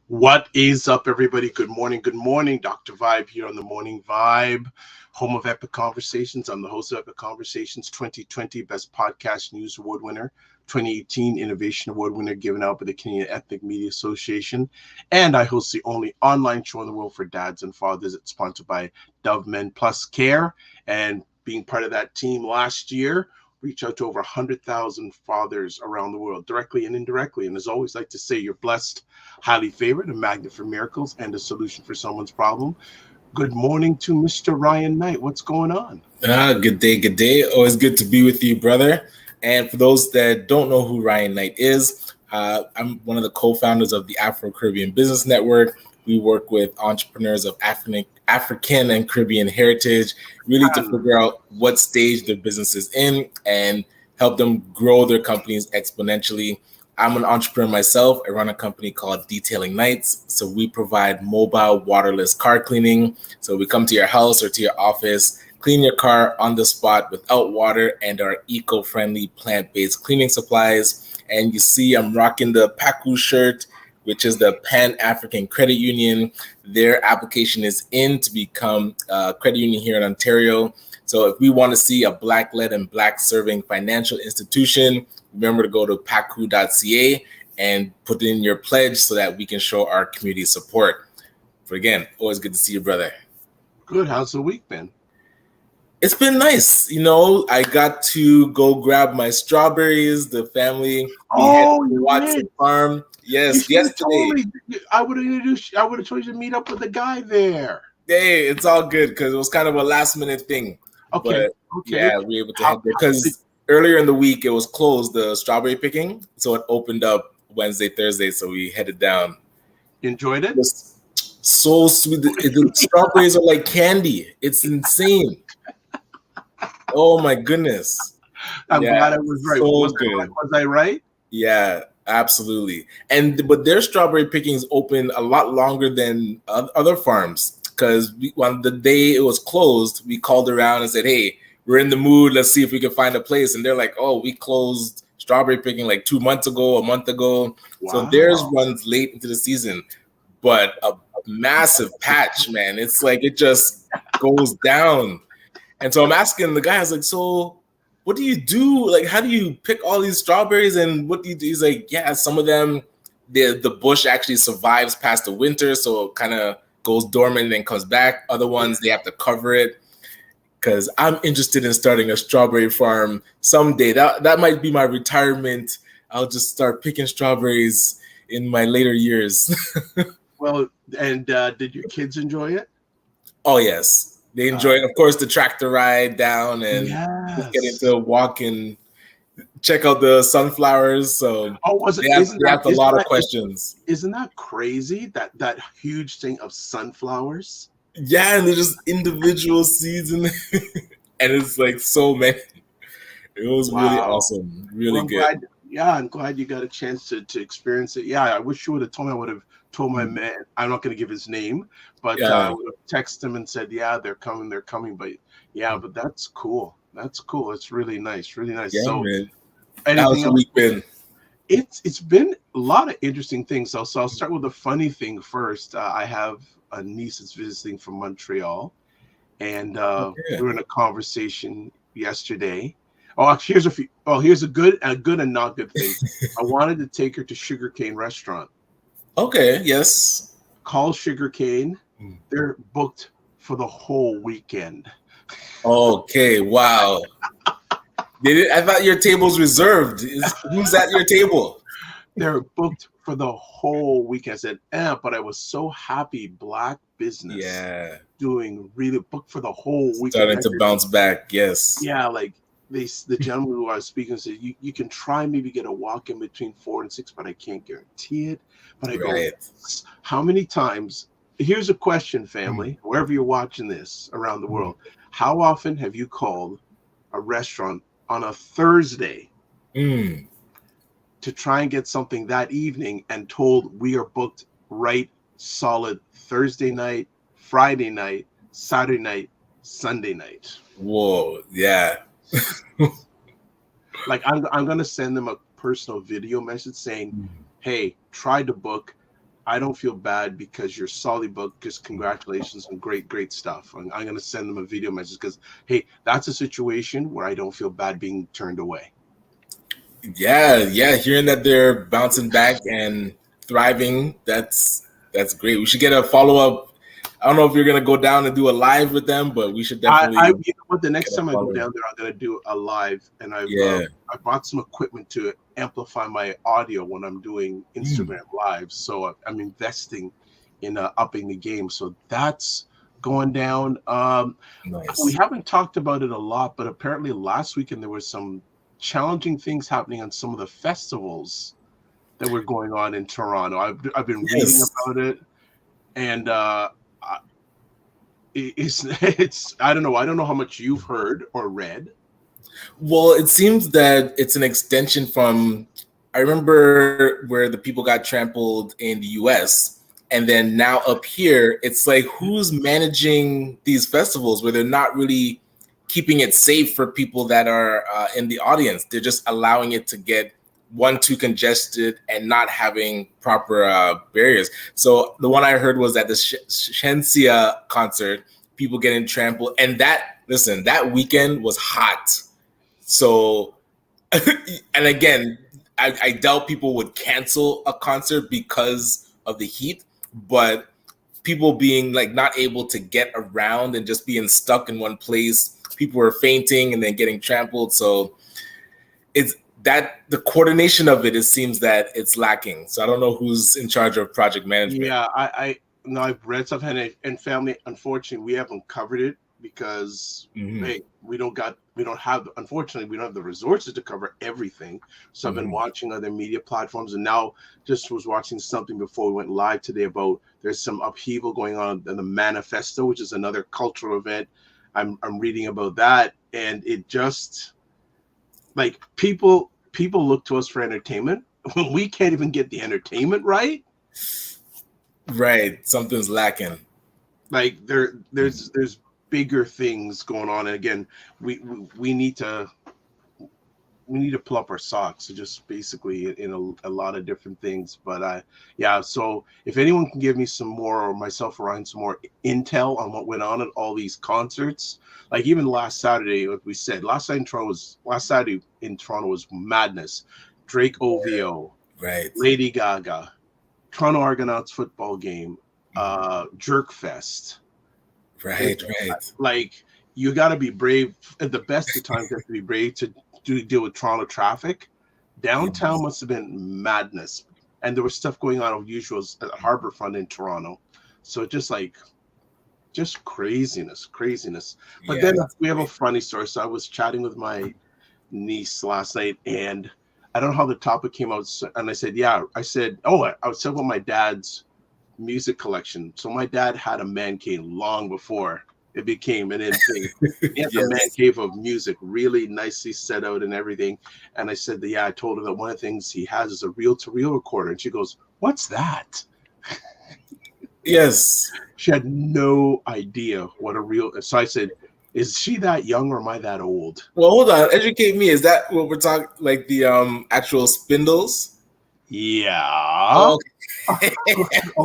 What is up, everybody? Good morning. Good morning. Dr. Vibe here on the Morning Vibe, home of Epic Conversations. I'm the host of Epic Conversations 2020 Best Podcast News Award winner, 2018 Innovation Award winner given out by the Canadian Ethnic Media Association. And I host the only online show in the world for dads and fathers. It's sponsored by Dove Men Plus Care. And being part of that team last year, reach out to over 100,000 fathers around the world, directly and indirectly. And as always, like to say, you're blessed, highly favored, a magnet for miracles, and a solution for someone's problem. Good morning to Mr. Ryan Knight. What's going on? Good day, good day. Always good to be with you, brother. And for those that don't know who Ryan Knight is, I'm one of the co-founders of the Afro-Caribbean Business Network. We work with entrepreneurs of African and Caribbean heritage, really to figure out what stage their business is in and help them grow their companies exponentially. I'm an entrepreneur myself. I run a company called Detailing Nights. So we provide mobile waterless car cleaning. So we come to your house or to your office, clean your car on the spot without water and our eco-friendly plant-based cleaning supplies. And you see I'm rocking the PACU shirt, which is the Pan-African Credit Union. Their application is in to become a credit union here in Ontario. So if we want to see a Black-led and Black-serving financial institution, remember to go to pacu.ca and put in your pledge so that we can show our community support. But again, always good to see you, brother. Good. How's the week been? It's been nice. You know, I got to go grab my strawberries, the family. Watson Farm. Yes, yesterday. I would have told you to meet up with the guy there. Hey, it's all good because it was kind of a last minute thing. Okay. Yeah, we were able to head there because earlier in the week it was closed, the strawberry picking. So it opened up Wednesday, Thursday. So we headed down. You enjoyed it? It was so sweet. The strawberries are like candy. It's insane. Oh my goodness. I'm glad I was right. Was I right? Yeah. Absolutely. But their strawberry pickings open a lot longer than other farms because on the day it was closed, we called around and said, hey, we're in the mood. Let's see if we can find a place. And they're like, oh, we closed strawberry picking like 2 months ago, a month ago. Wow. So theirs runs late into the season, but a massive patch, man. It's like it just goes down. And so I'm asking the guy, I was like, so what do you do? Like, how do you pick all these strawberries and what do you do? He's like, yeah, some of them, the bush actually survives past the winter. So it kind of goes dormant and then comes back. Other ones, they have to cover it because I'm interested in starting a strawberry farm someday. That might be my retirement. I'll just start picking strawberries in my later years. Well, and did your kids enjoy it? Oh, yes. They enjoyed, of course, the tractor ride down and just getting to walk and check out the sunflowers. So they asked a lot of questions. Isn't that crazy, that huge thing of sunflowers? Yeah, and they're just individual seeds and it's like so many. It was really awesome. Really good. I'm glad you got a chance to experience it. Yeah, I wish you would have told me. I would have told my man, I'm not going to give his name, but I would have texted him and said, yeah, they're coming. But that's cool. It's really nice. Yeah, so, man. How's the week been? It's been a lot of interesting things. So I'll start with a funny thing first. I have a niece that's visiting from Montreal, and we were in a conversation yesterday Oh, here's a few. Oh, here's a good and not good thing. I wanted to take her to Sugarcane Restaurant. Okay. Yes. Call Sugarcane. They're booked for the whole weekend. Okay. Wow. I thought your table's reserved. Who's at your table? They're booked for the whole weekend. I said, but I was so happy. Black business, doing really booked for the whole weekend. Starting to bounce back. Yes. Yeah, like the gentleman who I was speaking said, you can try maybe get a walk in between 4 and 6, but I can't guarantee it. But I go, how many times? Here's a question, family, wherever you're watching this around the world. How often have you called a restaurant on a Thursday to try and get something that evening and told we are booked right solid Thursday night, Friday night, Saturday night, Sunday night? Whoa, yeah. Like I'm gonna send them a personal video message saying, hey, try to book. I don't feel bad because you're solidly booked. Just congratulations and great stuff. I'm going to send them a video message because, hey, that's a situation where I don't feel bad being turned away. Yeah. Hearing that they're bouncing back and thriving, that's great. We should get a follow-up. I don't know if you're going to go down and do a live with them, but we should definitely. You know what? The next time I go down there, I'm going to do a live, and I bought some equipment to amplify my audio when I'm doing Instagram lives. So I'm investing in upping the game. So that's going down. Nice. We haven't talked about it a lot, but apparently last weekend there were some challenging things happening on some of the festivals that were going on in Toronto. I've been reading about it, and it's I don't know how much you've heard or read. Well, it seems that it's an extension from, I remember where the people got trampled in the US, and then now up here, it's like who's managing these festivals where they're not really keeping it safe for people that are in the audience. They're just allowing it to get too congested and not having proper barriers. So the one I heard was at the Shensia concert, people getting trampled, and that weekend was hot. So, and again, I doubt people would cancel a concert because of the heat, but people being like not able to get around and just being stuck in one place, people were fainting and then getting trampled. So it's that the coordination of it seems that it's lacking. So I don't know who's in charge of project management. Yeah, I've read stuff, and family, unfortunately, we haven't covered it because hey, we don't have the resources to cover everything. So I've been watching other media platforms, and now just was watching something before we went live today about there's some upheaval going on in the Manifesto, which is another cultural event. I'm reading about that, and it just like people look to us for entertainment when we can't even get the entertainment right. Right, something's lacking. Like there's bigger things going on, and again, we need to pull up our socks. So just basically in a lot of different things. But so if anyone can give me some more, or myself or Ryan, some more intel on what went on at all these concerts, like even last Saturday, like we said, last Saturday in Toronto was madness. Drake OVO, right? Lady Gaga, Toronto Argonauts football game, Jerk Fest. Right. Like you got to be brave. At the best of times, you have to be brave to deal with Toronto traffic. Downtown must have been madness, and there was stuff going on as usual at Harbourfront in Toronto. So just craziness. But then we have a funny story. So I was chatting with my niece last night, and I don't know how the topic came out. And I said, I was talking about my dad's music collection. So my dad had a man cave long before it became an in thing. He had a man cave of music, really nicely set out and everything. And I said that, I told her that one of the things he has is a reel-to-reel recorder. And she goes, "What's that?" Yes. She had no idea what a reel. So I said, "Is she that young or am I that old?" Well, hold on. Educate me. Is that what we're talking, like the actual spindles? Yeah. Okay.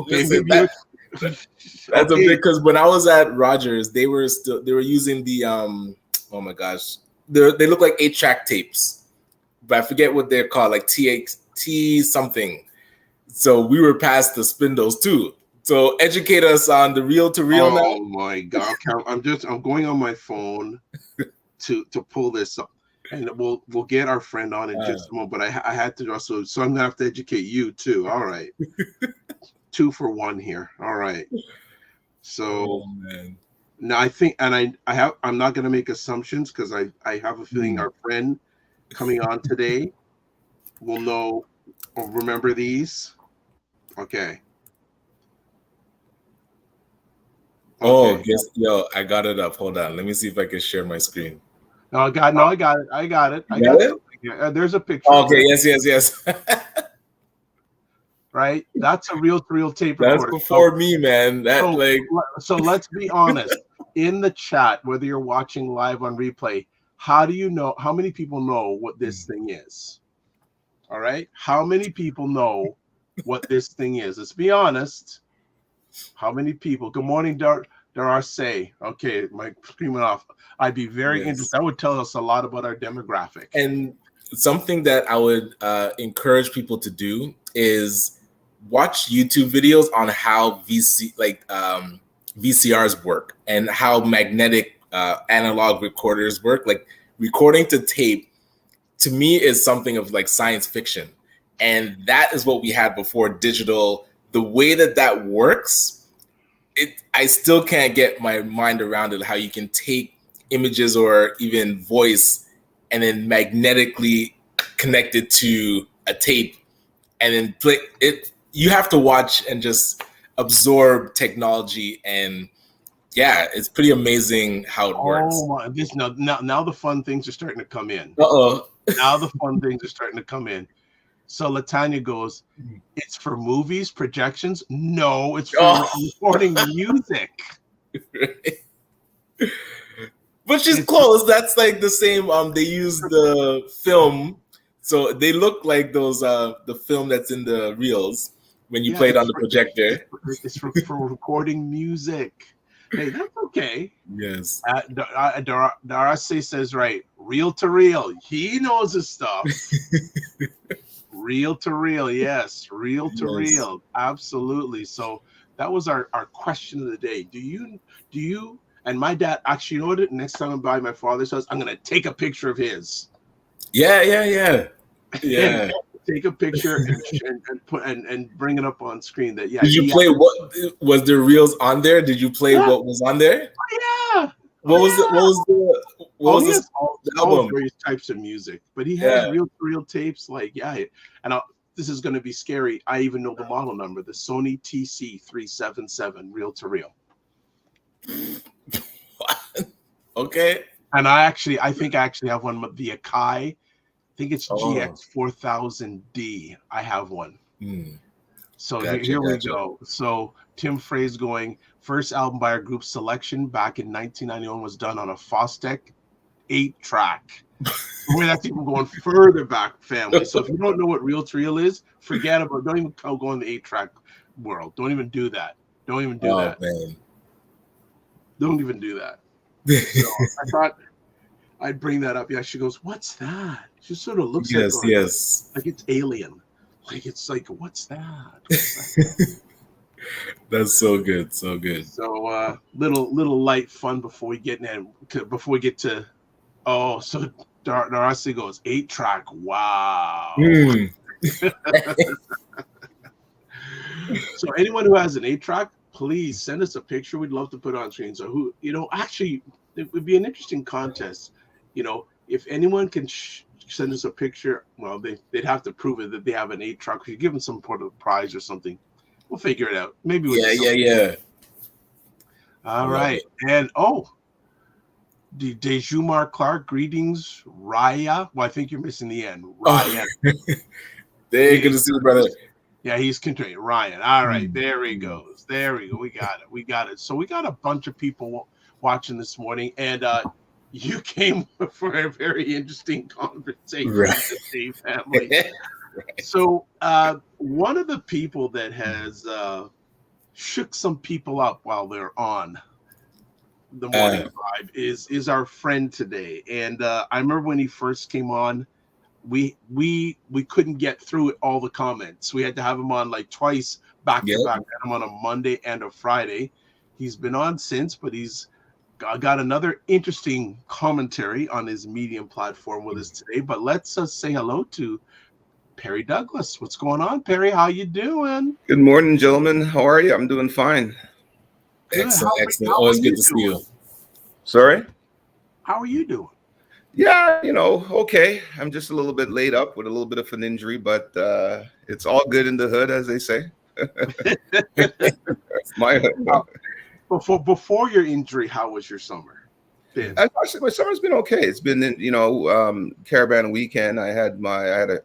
Listen, that's a big, because when I was at Rogers, they were using the they look like 8-track tapes, but I forget what they're called, like T something. So we were past the spindles too. So educate us on the reel to reel now. Oh my God! I'm going on my phone to pull this up, and we'll get our friend on in just a moment. But I had to also, so I'm gonna have to educate you too. All right, 2 for 1 here. All right. So now I think, and I'm not gonna make assumptions because I have a feeling our friend coming on today will know or remember these. Okay. Oh, yo, I got it up. Hold on. Let me see if I can share my screen. I got it. I got something here. There's a picture. Okay, yes. Right? That's a reel-to-reel tape recorder. That's before me, man. So let's be honest. In the chat, whether you're watching live on replay, how many people know what this thing is? All right? How many people know what this thing is? Let's be honest. How many people? Good morning, Darcy. Okay, my screen went off. I'd be very interested. That would tell us a lot about our demographic. And something that I would encourage people to do is watch YouTube videos on how VCRs work and how magnetic analog recorders work. Like recording to tape, to me, is something of like science fiction. And that is what we had before digital. The way that works, I still can't get my mind around it, how you can take images or even voice and then magnetically connect it to a tape and then play it. You have to watch and just absorb technology, and it's pretty amazing how it works. Oh my! Now the fun things are starting to come in. Now the fun things are starting to come in. So Latanya goes, it's for movies, projections? No, it's for recording music. But she's close. That's like the same. They use the film, so they look like those the film that's in the reels when you play it on the projector. It's for recording music. Hey, that's okay. Yes. Darcy says right, reel to reel. He knows his stuff. Reel to reel, yes. Reel to reel, absolutely. So that was our question of the day. Do you? And my dad actually, you know what? Next time I'm by my father's house, I'm gonna take a picture of his. Yeah. Take a picture and put and bring it up on screen. That Did you play what was there reels on there? Did you play what was on there? Yeah. What was the album? Various types of music, but he has reel tapes. Like and this is going to be scary. I even know the model number, the Sony TC377 reel to reel. Okay. And I think I actually have one with the Akai. I think it's GX4000D. I have one. So here we go. So Tim Frey's going, first album by our group Selection back in 1991 was done on a Fostec 8-track. Boy, that's even going further back, family. So if you don't know what reel to reel is, forget about it. Don't even go in the 8-track world. Don't even do that. Don't even do that. Man. Don't even do that. So I thought I'd bring that up. Yeah, she goes, what's that? She sort of looks like it's alien. Like it's like, what's that? That's so good, so good. So little light fun before we get to so Darcy goes 8-track. Wow. So anyone who has an 8-track, please send us a picture. We'd love to put on screen. So actually it would be an interesting contest. If anyone can send us a picture, well, they'd have to prove it that they have an 8-track. We give them some sort of prize or something. We'll figure it out. Maybe yeah. All right. And Dejumar Clark, greetings, Raya. Well, I think you're missing the end. Ryan. There you go, to see the brother. Yeah, he's continuing. Ryan. All right, there he goes. There we go. We got it. So we got a bunch of people watching this morning, and you came for a very interesting conversation with the Dave family. Right. So one of the people that has shook some people up while they're on the morning vibe is our friend today. And I remember when he first came on, we couldn't get through all the comments. We had to have him on like twice back to back. We had him on a Monday and a Friday. He's been on since, but he's got another interesting commentary on his Medium platform with us today. But let's say hello to Perry Douglas. What's going on, Perry? How you doing? Good morning, gentlemen. How are you? I'm doing fine. Good. Excellent. Always good to see you. Sorry? How are you doing? Yeah, okay. I'm just a little bit laid up with a little bit of an injury, but it's all good in the hood, as they say. My hood. Before your injury, how was your summer? Actually, my summer's been okay. It's been, caravan weekend. I had a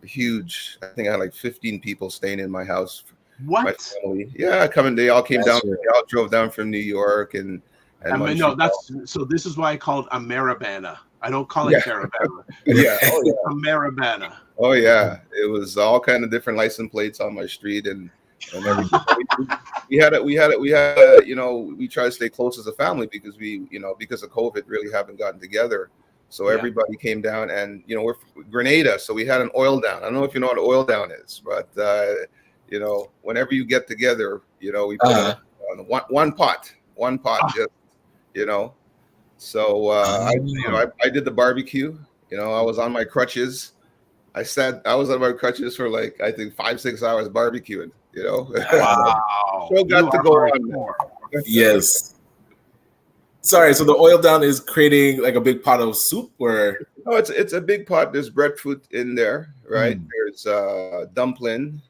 huge. I think I had like 15 people staying in my house. What? My family. Yeah, They all came down. They all drove down from New York and no. So this is why I call it a Maribana. I don't call it Caravana. Yeah. A Maribana. Oh yeah, it was all kind of different license plates on my street and everything. we try to stay close as a family because because of COVID really haven't gotten together. So everybody came down and we're Grenada, so we had an oil down. I don't know if you know what an oil down is, but whenever you get together, we put on one pot, just So I did the barbecue. I was on my crutches. I was on my crutches for like I think 5-6 hours barbecuing. Wow. Still got to go on. Yes. Sorry. So the oil down is creating like a big pot of soup, or? No, it's a big pot. There's breadfruit in there, right? There's dumpling.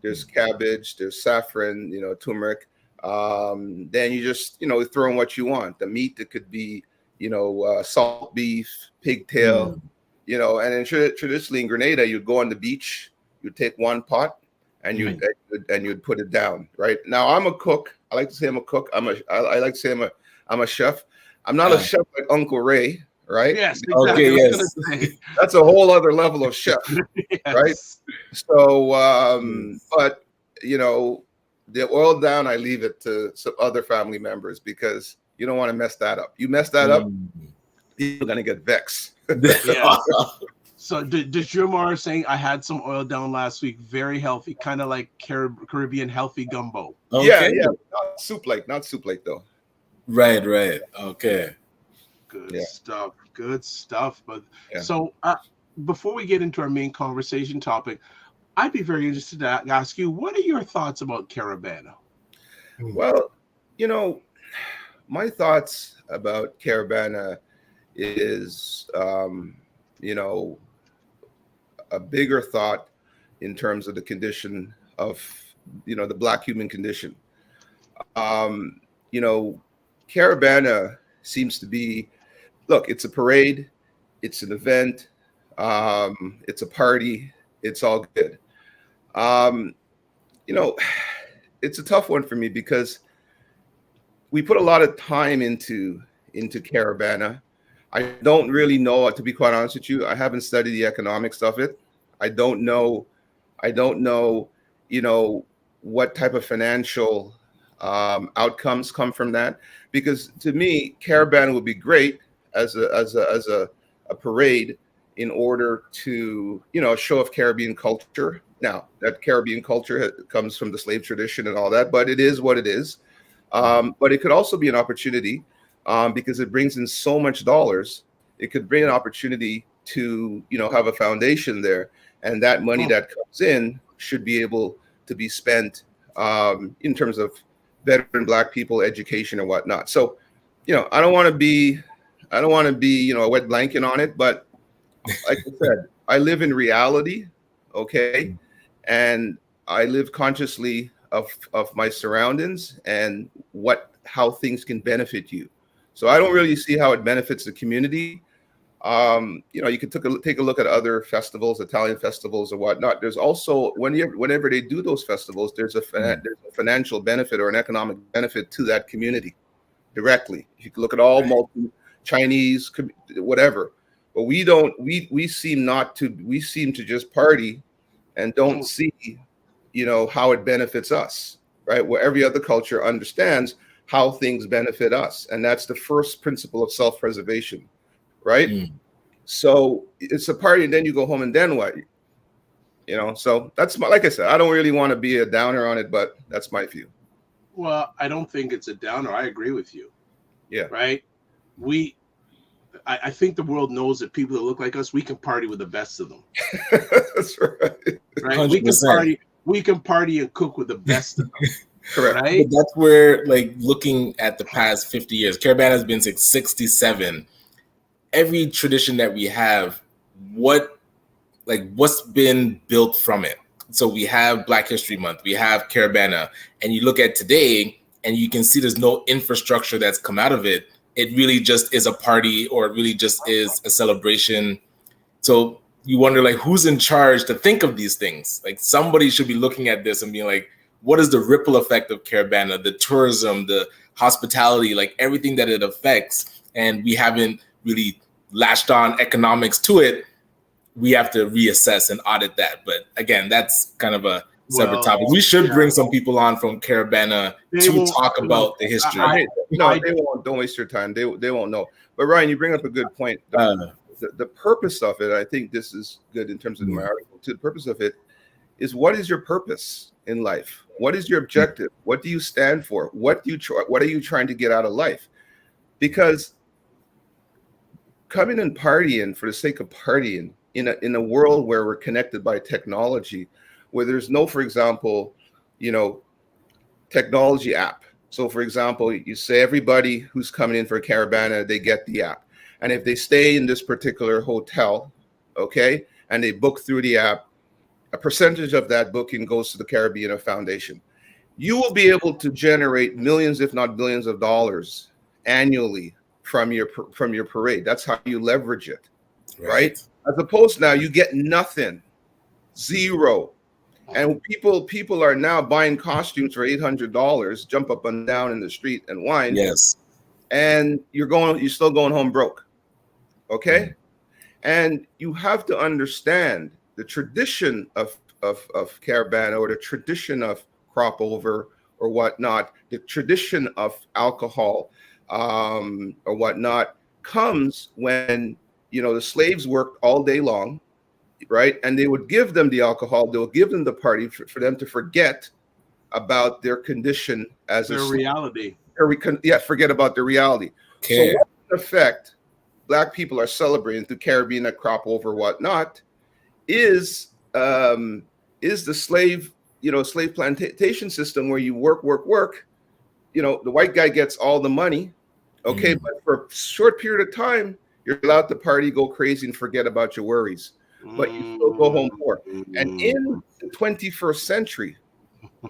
There's cabbage. There's saffron. Turmeric. Then you just throw in what you want. The meat, it could be salt beef, pigtail, and then traditionally in Grenada you'd go on the beach, you'd take one pot and you'd put it down. Right now I'm a cook. I like to say I'm a cook. I like to say I'm a chef. I'm not a chef like Uncle Ray, right? Yes, exactly. Okay, yes. That's a whole other level of chef. Yes. Right? So but the oil down, I leave it to some other family members because you don't want to mess that up. You mess that up, people are going to get vexed. Yeah. So Jumar is saying I had some oil down last week, very healthy, kind of like Caribbean healthy gumbo. Okay. Yeah. Not soup like though. Right. Okay. Good stuff. But so before we get into our main conversation topic, I'd be very interested to ask you, what are your thoughts about Caravana? Well, my thoughts about Caravana is, a bigger thought in terms of the condition of, the Black human condition. Caravana seems to be, look, it's a parade, it's an event, it's a party, it's all good. It's a tough one for me because we put a lot of time into Caravana. I don't really know, to be quite honest with you. I haven't studied the economics of it. I don't know, what type of financial outcomes come from that. Because to me, Caravana would be great as a parade in order to, a show of Caribbean culture. Now, that Caribbean culture comes from the slave tradition and all that, but it is what it is. But it could also be an opportunity because it brings in so much dollars. It could bring an opportunity to, have a foundation there. And that money that comes in should be able to be spent in terms of veteran Black people, education and whatnot. So, I don't want to be, a wet blanket on it, but like I said, I live in reality, okay? And I live consciously of my surroundings and how things can benefit you. So I don't really see how it benefits the community. You could take a look at other festivals, Italian festivals or whatnot. There's also, whenever they do those festivals, there's a financial benefit or an economic benefit to that community directly. You can look at all Chinese, whatever. But we seem to just party and don't see, how it benefits us, right? Where every other culture understands how things benefit us. And that's the first principle of self-preservation, right? So it's a party, and then you go home, and then what? So that's like I said, I don't really want to be a downer on it, but that's my view. Well, I don't think it's a downer. I agree with you. Yeah. Right. I think the world knows that people that look like us, we can party with the best of them. That's right. Right. We can party and cook with the best of them. Correct. Right. But that's where, like, looking at the past 50 years, Caribana has been since 67. Every tradition that we have, what's been built from it? So we have Black History Month, we have Caribana, and you look at today and you can see there's no infrastructure that's come out of it. It really just is a party, or it really just is a celebration. So you wonder, like, who's in charge to think of these things? Like, somebody should be looking at this and being like, what is the ripple effect of Caribana, the tourism, the hospitality, like everything that it affects? And we haven't really latched on economics to it. We have to reassess and audit that. But again, that's kind of a separate topic. We should bring some people on from Caribana to talk about the history. They won't. Don't waste your time. They won't know. But Ryan, you bring up a good point. The purpose of it, I think this is good in terms of my article too. The purpose of it is, what is your purpose in life? What is your objective? What do you stand for? What are you trying to get out of life? Because coming and partying for the sake of partying in a world where we're connected by technology, where there's no, for example, technology app. So, for example, you say everybody who's coming in for a Caribana, they get the app. And if they stay in this particular hotel, okay, and they book through the app, a percentage of that booking goes to the Caribbean Foundation. You will be able to generate millions, if not billions of dollars annually from your parade. That's how you leverage it, right? As opposed to now, you get nothing, zero. And people are now buying costumes for $800, jump up and down in the street and whine. Yes. And you're still going home broke. Okay? And you have to understand the tradition of Caribana, or the tradition of crop over or whatnot, the tradition of alcohol or whatnot comes when the slaves worked all day long, right? And they would give them the alcohol, they would give them the party for them to forget about their condition as their reality. Forget about their reality. Okay. So what in effect Black people are celebrating through Caribbean, crop over, whatnot, is the slave plantation system where you work. The white guy gets all the money, okay, but for a short period of time, you're allowed to party, go crazy, and forget about your worries. But you still go home poor. And in the 21st century,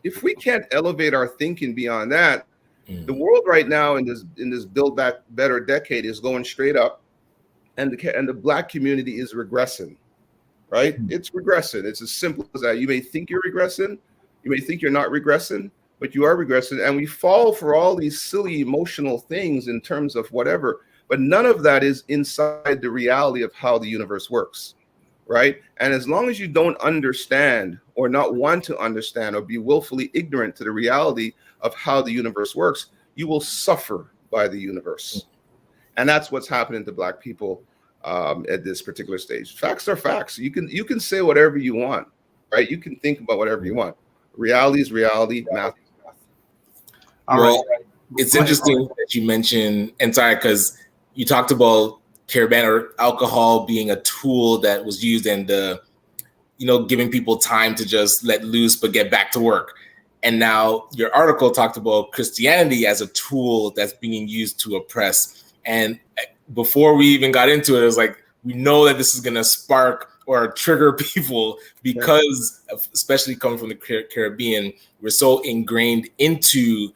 if we can't elevate our thinking beyond that, the world right now in this Build Back Better decade is going straight up, and the Black community is regressing. Right? It's regressing. It's as simple as that. You may think you're regressing, you may think you're not regressing, but you are regressing. And we fall for all these silly emotional things in terms of whatever, but none of that is inside the reality of how the universe works. Right? And as long as you don't understand, or not want to understand, or be willfully ignorant to the reality of how the universe works, you will suffer by the universe. And that's what's happening to Black people at this particular stage. Facts are facts. You can say whatever you want, right? You can think about whatever you want. Reality is reality. Math is math. Well, it's interesting that you mentioned, and sorry, because you talked about Caribana, or alcohol, being a tool that was used, and giving people time to just let loose but get back to work. And now your article talked about Christianity as a tool that's being used to oppress. And before we even got into it was like, we know that this is going to spark or trigger people because, especially coming from the Caribbean, we're so ingrained into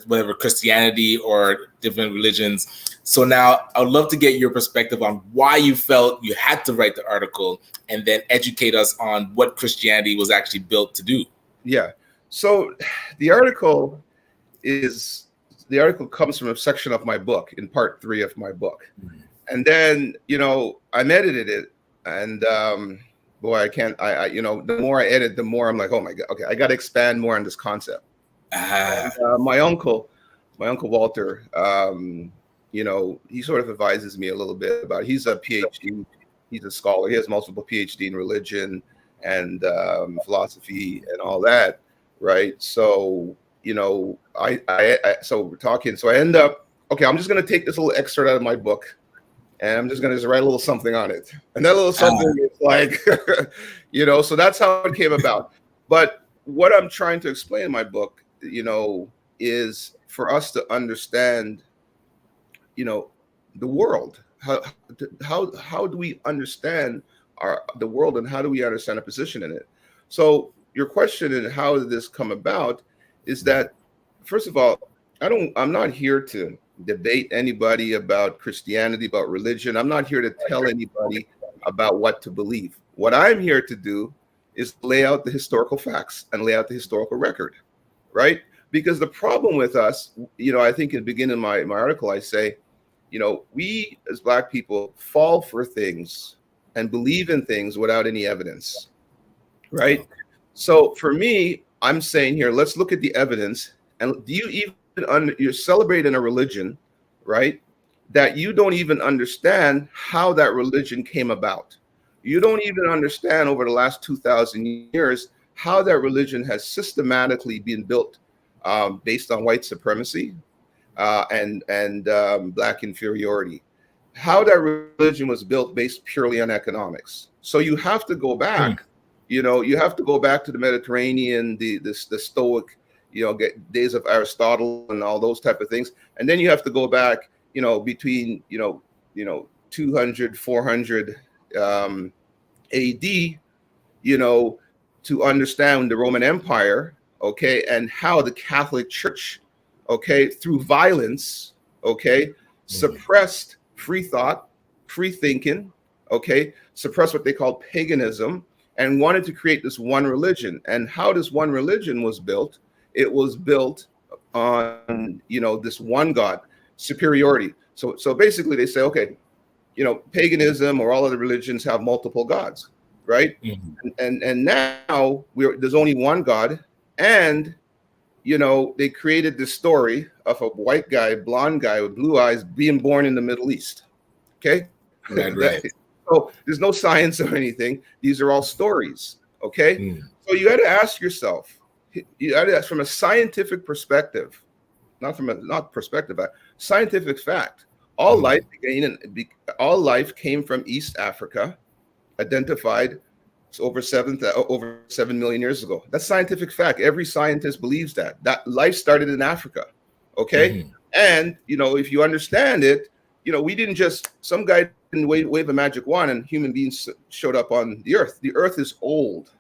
whatever Christianity or different religions. So now I would love to get your perspective on why you felt you had to write the article, and then educate us on what Christianity was actually built to do. Yeah. So the article comes from a section of my book, in part 3 of my book. And then, I edited it, and boy, the more I edit, the more I'm like, oh my God, okay, I got to expand more on this concept. And, my uncle, my uncle Walter, he sort of advises me a little bit about. He's a PhD. He's a scholar. He has multiple PhD in religion and philosophy and all that, right? So so we're talking. So I end up, okay, I'm just going to take this little excerpt out of my book, and I'm just going to write a little something on it. And that little something is like, so that's how it came about. But what I'm trying to explain in my book, is for us to understand, the world. How do we understand the world, and how do we understand a position in it? So your question and how did this come about is that, first of all, I'm not here to debate anybody about Christianity, about religion. I'm not here to tell anybody about what to believe. What I'm here to do is lay out the historical facts and lay out the historical record, right? Because the problem with us, I think in the beginning of my article, I say, we as Black people fall for things and believe in things without any evidence, right? So for me, I'm saying here, let's look at the evidence. And do you even you're celebrating a religion, right, that you don't even understand how that religion came about. You don't even understand over the last 2,000 years how that religion has systematically been built based on white supremacy and Black inferiority. How that religion was built based purely on economics. So you have to go back. You have to go back to the Mediterranean, the Stoic, days of Aristotle and all those type of things, and then you have to go back, between 200, 400 AD, to understand the Roman Empire, okay, and how the Catholic Church, okay, through violence, okay, suppressed free thought, free thinking, okay, suppressed what they called paganism, and wanted to create this one religion. And how this one religion was built, it was built on, this one God, superiority. So basically they say, okay, paganism or all other religions have multiple gods, right? And now there's only one God. And, they created this story of a white guy, blonde guy with blue eyes being born in the Middle East. Okay. Right. So there's no science or anything. These are all stories. Okay. So you got to ask yourself, from a scientific perspective, scientific fact, all life came from East Africa, identified over 7 million years ago. That's scientific fact. Every scientist believes that life started in Africa. Okay. And, if you understand it, we didn't just, some guy didn't wave a magic wand and human beings showed up on the earth. The earth is old.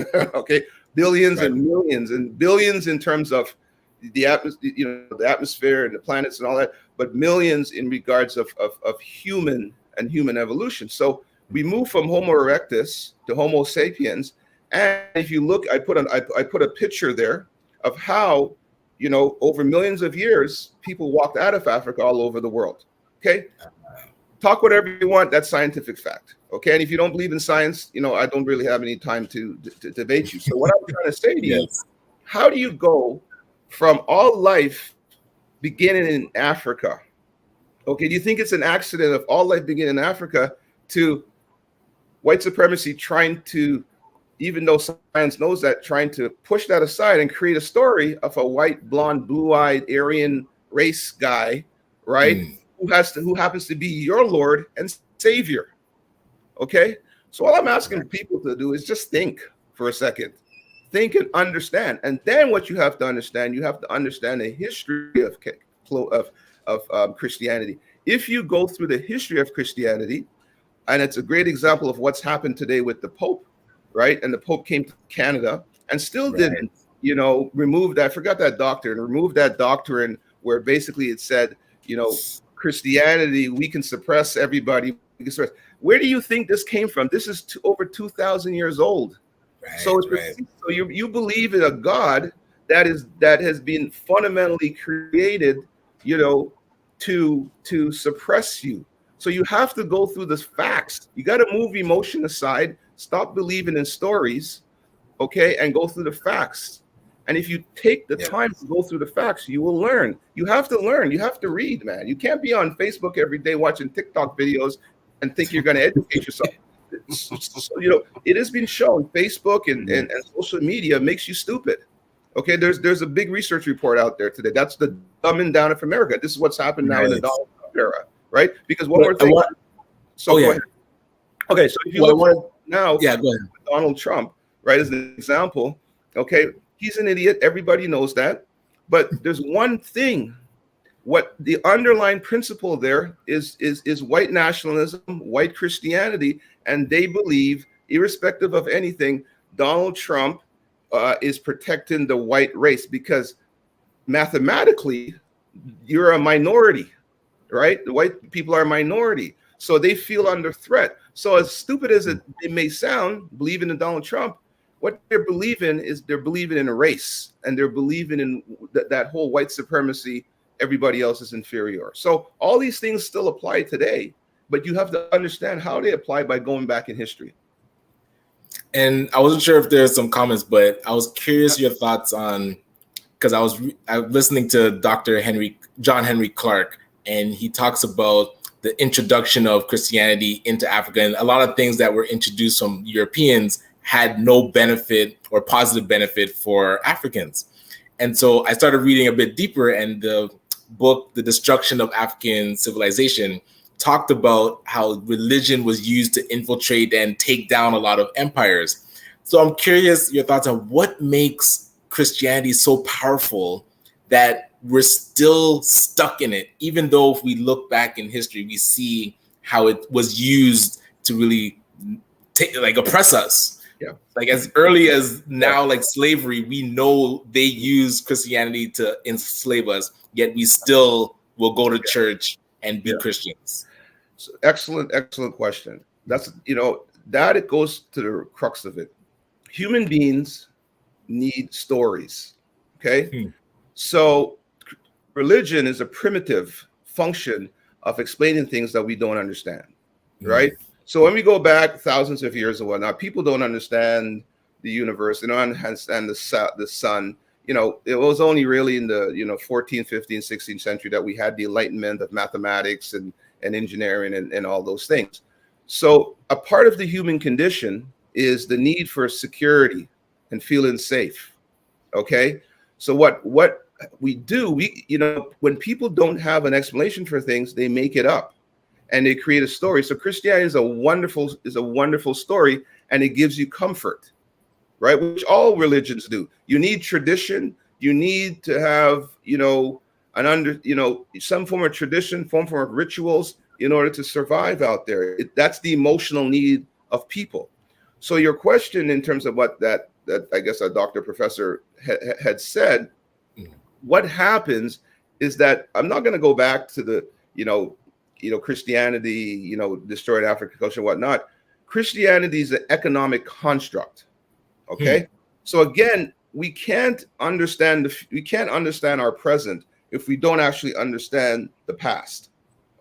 Okay. Billions and millions and billions in terms of the atmosphere and the planets and all that, but millions in regards of human evolution. So we move from Homo erectus to Homo sapiens. And if you look, I put a picture there of how, over millions of years, people walked out of Africa all over the world. Okay. Talk whatever you want. That's scientific fact. Okay. And if you don't believe in science, I don't really have any time to debate you. So what I'm trying to say to you, how do you go from all life beginning in Africa? Okay. Do you think it's an accident of all life beginning in Africa to white supremacy trying to, even though science knows that, trying to push that aside and create a story of a white, blonde, blue-eyed Aryan race guy, right? Who happens to be your Lord and Savior. Okay. So all I'm asking people to do is just think for a second, think and understand. And then what you have to understand the history of Christianity. If you go through the history of Christianity, and it's a great example of what's happened today with the Pope, right? And the Pope came to Canada and still didn't, remove that, forgot that doctrine, remove that doctrine where basically it said, Christianity, we can suppress everybody. Where do you think this came from? This is over 2,000 years old. So you believe in a God that has been fundamentally created, to suppress you. So you have to go through the facts. You got to move emotion aside, stop believing in stories, okay, and go through the facts. And if you take the time to go through the facts, you will learn. You have to learn. You have to read, man. You can't be on Facebook every day watching TikTok videos and think you're going to educate yourself. So, it has been shown Facebook and social media makes you stupid. Okay, there's a big research report out there today. That's the dumbing down of America. This is what's happened now in the Donald Trump era, right? Because one more thing. Go ahead. Okay, so if you look now, go ahead. Donald Trump, right, as an example, okay, he's an idiot. Everybody knows that. But there's one thing. What the underlying principle there is white nationalism, white Christianity, and they believe, irrespective of anything, Donald Trump is protecting the white race because mathematically you're a minority, right? The white people are a minority, so they feel under threat. So as stupid as it may sound, believing in Donald Trump, what they're believing is they're believing in a race, and they're believing in that whole white supremacy. Everybody else is inferior. So all these things still apply today, but you have to understand how they apply by going back in history. And I wasn't sure if there's some comments, but I was curious your thoughts on, because I was listening to John Henry Clark, and he talks about the introduction of Christianity into Africa, and a lot of things that were introduced from Europeans had no benefit or positive benefit for Africans. And so I started reading a bit deeper, and the book, The Destruction of African Civilization, talked about how religion was used to infiltrate and take down a lot of empires. So I'm curious your thoughts on what makes Christianity so powerful that we're still stuck in it, even though if we look back in history, we see how it was used to really oppress us. Yeah. Like as early as now, like slavery, we know they used Christianity to enslave us, yet we still will go to church and be Christians. So excellent question. That's, that it goes to the crux of it. Human beings need stories. Okay. So religion is a primitive function of explaining things that we don't understand. Right. So when we go back thousands of years and whatnot, people don't understand the universe. They don't understand the sun. It was only really in the 14th, 15th, 16th century that we had the enlightenment of mathematics and engineering and all those things. So a part of the human condition is the need for security and feeling safe. Okay. So what we do, when people don't have an explanation for things, they make it up and they create a story. So Christianity is a wonderful story, and it gives you comfort, right? Which all religions do. You need tradition. You need to have, some form of tradition, form of rituals in order to survive out there. That's the emotional need of people. So your question in terms of what that I guess a doctor professor had said, what happens is that I'm not going to go back to the, Christianity, destroyed African culture and whatnot. Christianity is an economic construct. Okay. So again, we can't understand our present if we don't actually understand the past.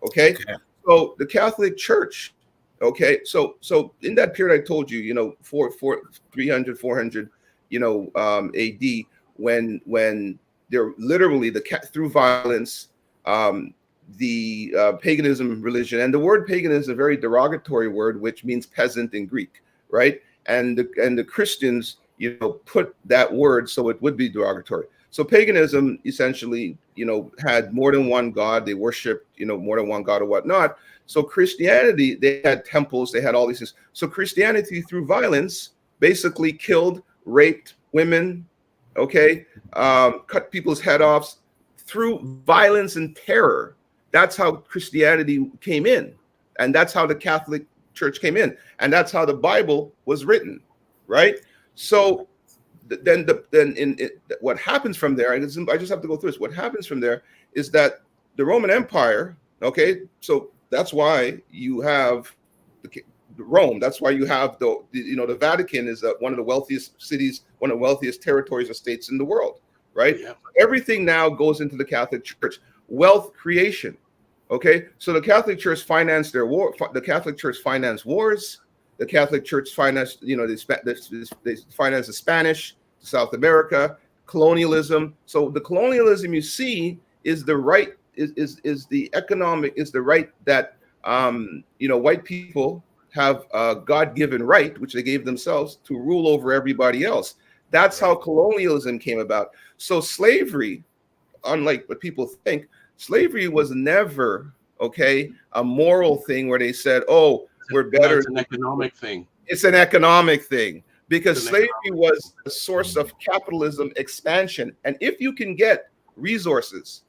Okay. So the Catholic Church, okay. So in that period, I told you, 300, 400, AD, when they're literally through violence, the paganism religion, and the word pagan is a very derogatory word, which means peasant in Greek, right? And the Christians, put that word so it would be derogatory. So paganism essentially, had more than one god. They worshipped, more than one god or whatnot. So Christianity, they had temples, they had all these things. So Christianity, through violence, basically killed, raped women, okay, cut people's head off through violence and terror. That's how Christianity came in, and that's how the Catholic Church came in, and that's how the Bible was written, right? So then what happens from there, and I just have to go through this. What happens from there is that the Roman Empire, okay, so that's why you have Rome. That's why you have the Vatican is one of the wealthiest cities, one of the wealthiest territories or states in the world, right? Yeah. Everything now goes into the Catholic Church. Wealth creation, okay. So the Catholic Church financed their war. The Catholic Church financed wars. The Catholic Church financed, they financed the Spanish, South America. colonialism. So the colonialism you see is the right, is the economic, is the right that white people have a God-given right, which they gave themselves, to rule over everybody else. That's how colonialism came about. So slavery, unlike what people think, slavery was never a moral thing where they said, oh, we're better. It's an economic thing. It's an economic thing, because slavery was a source of capitalism expansion. And if you can get resources,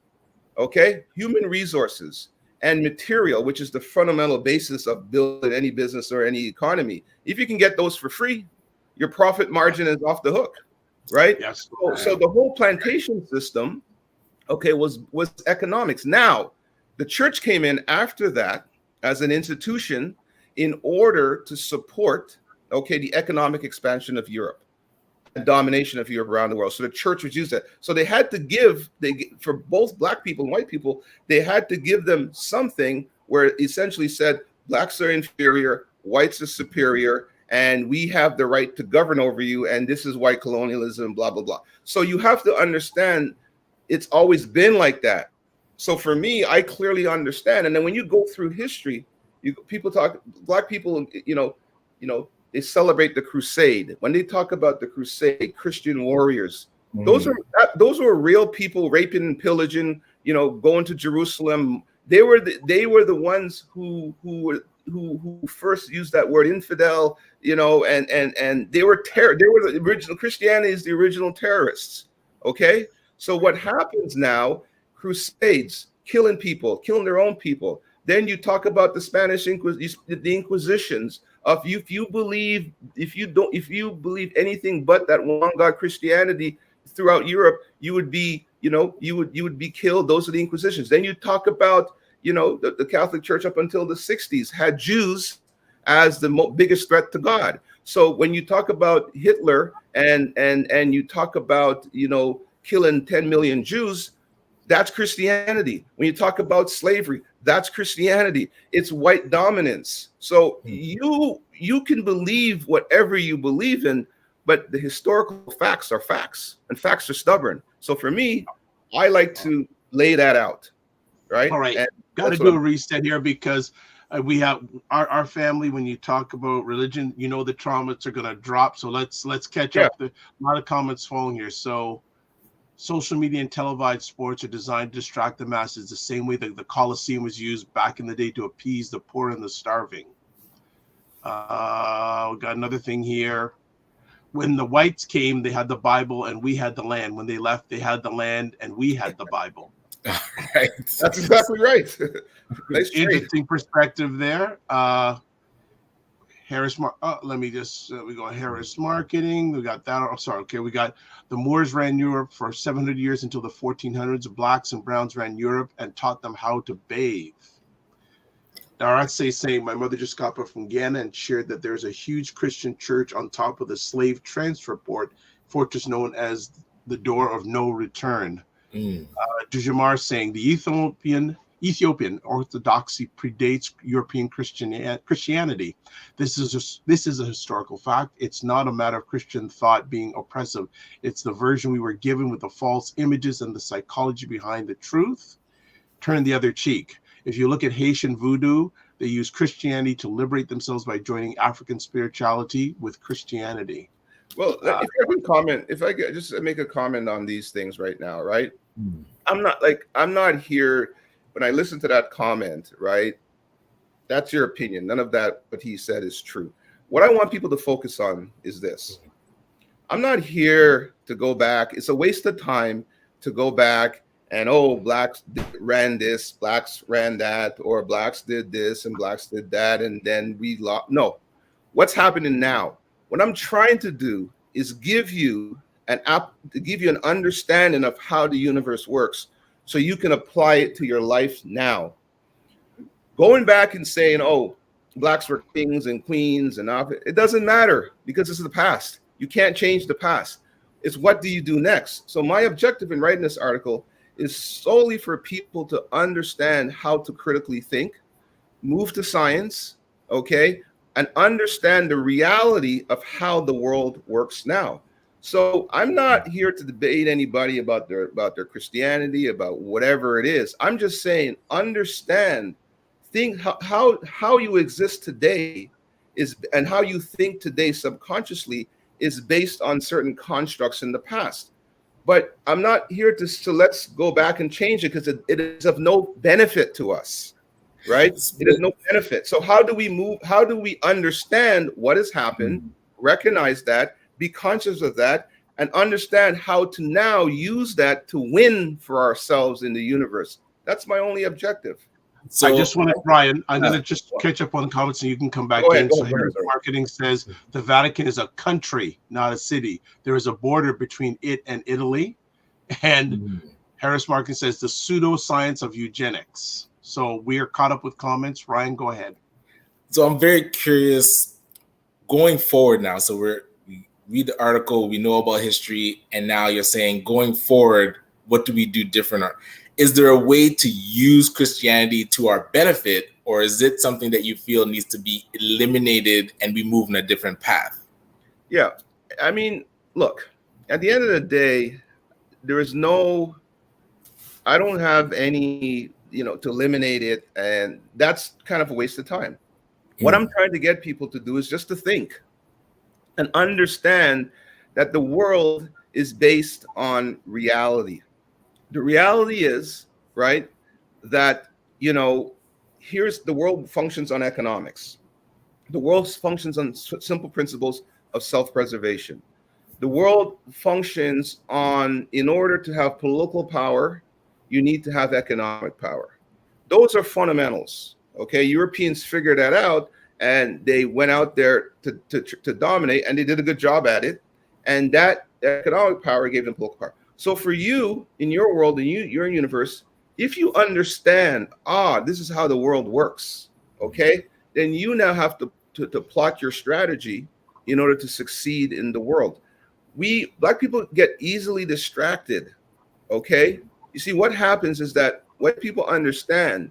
human resources and material, which is the fundamental basis of building any business or any economy, if you can get those for free, your profit margin is off the hook, right? Yes. So the whole plantation system, was economics. Now, the church came in after that as an institution in order to support, the economic expansion of Europe and domination of Europe around the world. So the church would use that. So they had to give, for both black people and white people, they had to give them something where it essentially said, blacks are inferior, whites are superior, and we have the right to govern over you, and this is white colonialism, blah, blah, blah. So you have to understand it's always been like that. So for me, I clearly understand. And then when you go through history, black people, they celebrate the crusade. When they talk about the crusade, Christian warriors, those were real people raping and pillaging, going to Jerusalem. They were the ones who first used that word infidel, and they were the original. Christianity is the original terrorists. Okay. So what happens now, crusades, killing people, killing their own people. Then you talk about the Spanish the Inquisitions. If you believe anything but that one God Christianity throughout Europe, you would be killed. Those are the Inquisitions. Then you talk about, the Catholic Church up until the 60s had Jews as the biggest threat to God. So when you talk about Hitler and you talk about, killing 10 million Jews, that's Christianity. When you talk about slavery, that's Christianity. It's white dominance. So you can believe whatever you believe in, but the historical facts are facts, and facts are stubborn. So for me, I like to lay that out, right? All right, got to do a reset here, because we have our family. When you talk about religion, the traumas are going to drop. So let's catch up. A lot of comments falling here. So social media and televised sports are designed to distract the masses the same way that the Colosseum was used back in the day to appease the poor and the starving. We got another thing here. When the whites came, they had the Bible and we had the land. When they left, they had the land and we had the Bible. Right. That's exactly right. Nice interesting perspective there. Harris, we go Harris Marketing. We got that. I'm sorry. Okay, we got the Moors ran Europe for 700 years until the 1400s. Blacks and browns ran Europe and taught them how to bathe. Now, I'd saying my mother just got back from Ghana and shared that there's a huge Christian church on top of the slave transfer fortress known as the Door of No Return. Dujamar saying the Ethiopian Orthodoxy predates European Christianity. This is a historical fact. It's not a matter of Christian thought being oppressive. It's the version we were given with the false images and the psychology behind the truth. Turn the other cheek. If you look at Haitian voodoo, they use Christianity to liberate themselves by joining African spirituality with Christianity. Well, if I could just make a comment on these things right now, right? I'm not here. When I listen to that comment, right? That's your opinion. None of that what he said is true. What I want people to focus on is this. I'm not here to go back. It's a waste of time to go back and, blacks ran this, blacks ran that, or blacks did this and blacks did that, and then we lost. No. What's happening now? What I'm trying to do is give you an understanding of how the universe works, so you can apply it to your life now. Going back and saying, blacks were kings and queens, and it doesn't matter, because this is the past. You can't change the past. It's what do you do next? So my objective in writing this article is solely for people to understand how to critically think, move to science, and understand the reality of how the world works now. So I'm not here to debate anybody about their Christianity, about whatever it is. I'm just saying, understand, think how you exist today is, and how you think today subconsciously is based on certain constructs in the past. But I'm not here to let's go back and change it, because it is of no benefit to us, right? It is no benefit. So how do we move? How do we understand what has happened, recognize that, be conscious of that, and understand how to now use that to win for ourselves in the universe? That's my only objective. So I just want to, Ryan, I'm going to just catch up on the comments and you can come back in. So marketing says the Vatican is a country, not a city. There is a border between it and Italy. And Harris Marketing says the pseudoscience of eugenics. So we are caught up with comments. Ryan, go ahead. So I'm very curious going forward now. So we read the article, we know about history, and now you're saying going forward, what do we do different? Is there a way to use Christianity to our benefit, or is it something that you feel needs to be eliminated and we move in a different path? Yeah. I mean, look, at the end of the day, there is no, I don't have any, to eliminate it. And that's kind of a waste of time. What I'm trying to get people to do is just to think and understand that the world is based on reality. The reality is, right, that, here's the world functions on economics. The world functions on simple principles of self-preservation. The world functions on, in order to have political power, you need to have economic power. Those are fundamentals. Okay, Europeans figured that out, and they went out there to dominate, and they did a good job at it. And that economic power gave them political power. So for you, in your world, in your universe, if you understand, this is how the world works, okay, then you now have to plot your strategy in order to succeed in the world. We, Black people, get easily distracted, okay? You see, what happens is that when people understand,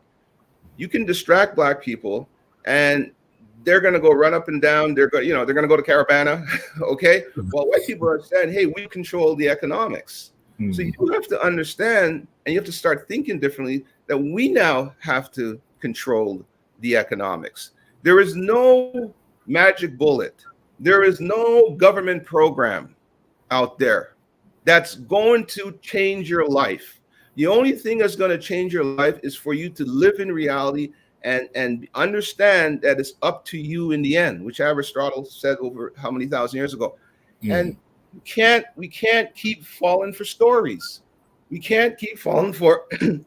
you can distract Black people, and they're going to go run up and down. They're going to go to Caravana, okay? Well, white people understand, hey, we control the economics. So you have to understand, and you have to start thinking differently, that we now have to control the economics. There is no magic bullet. There is no government program out there that's going to change your life. The only thing that's going to change your life is for you to live in reality and understand that it's up to you in the end, which Aristotle said over how many thousand years ago. And we can't keep falling for stories. We can't keep falling for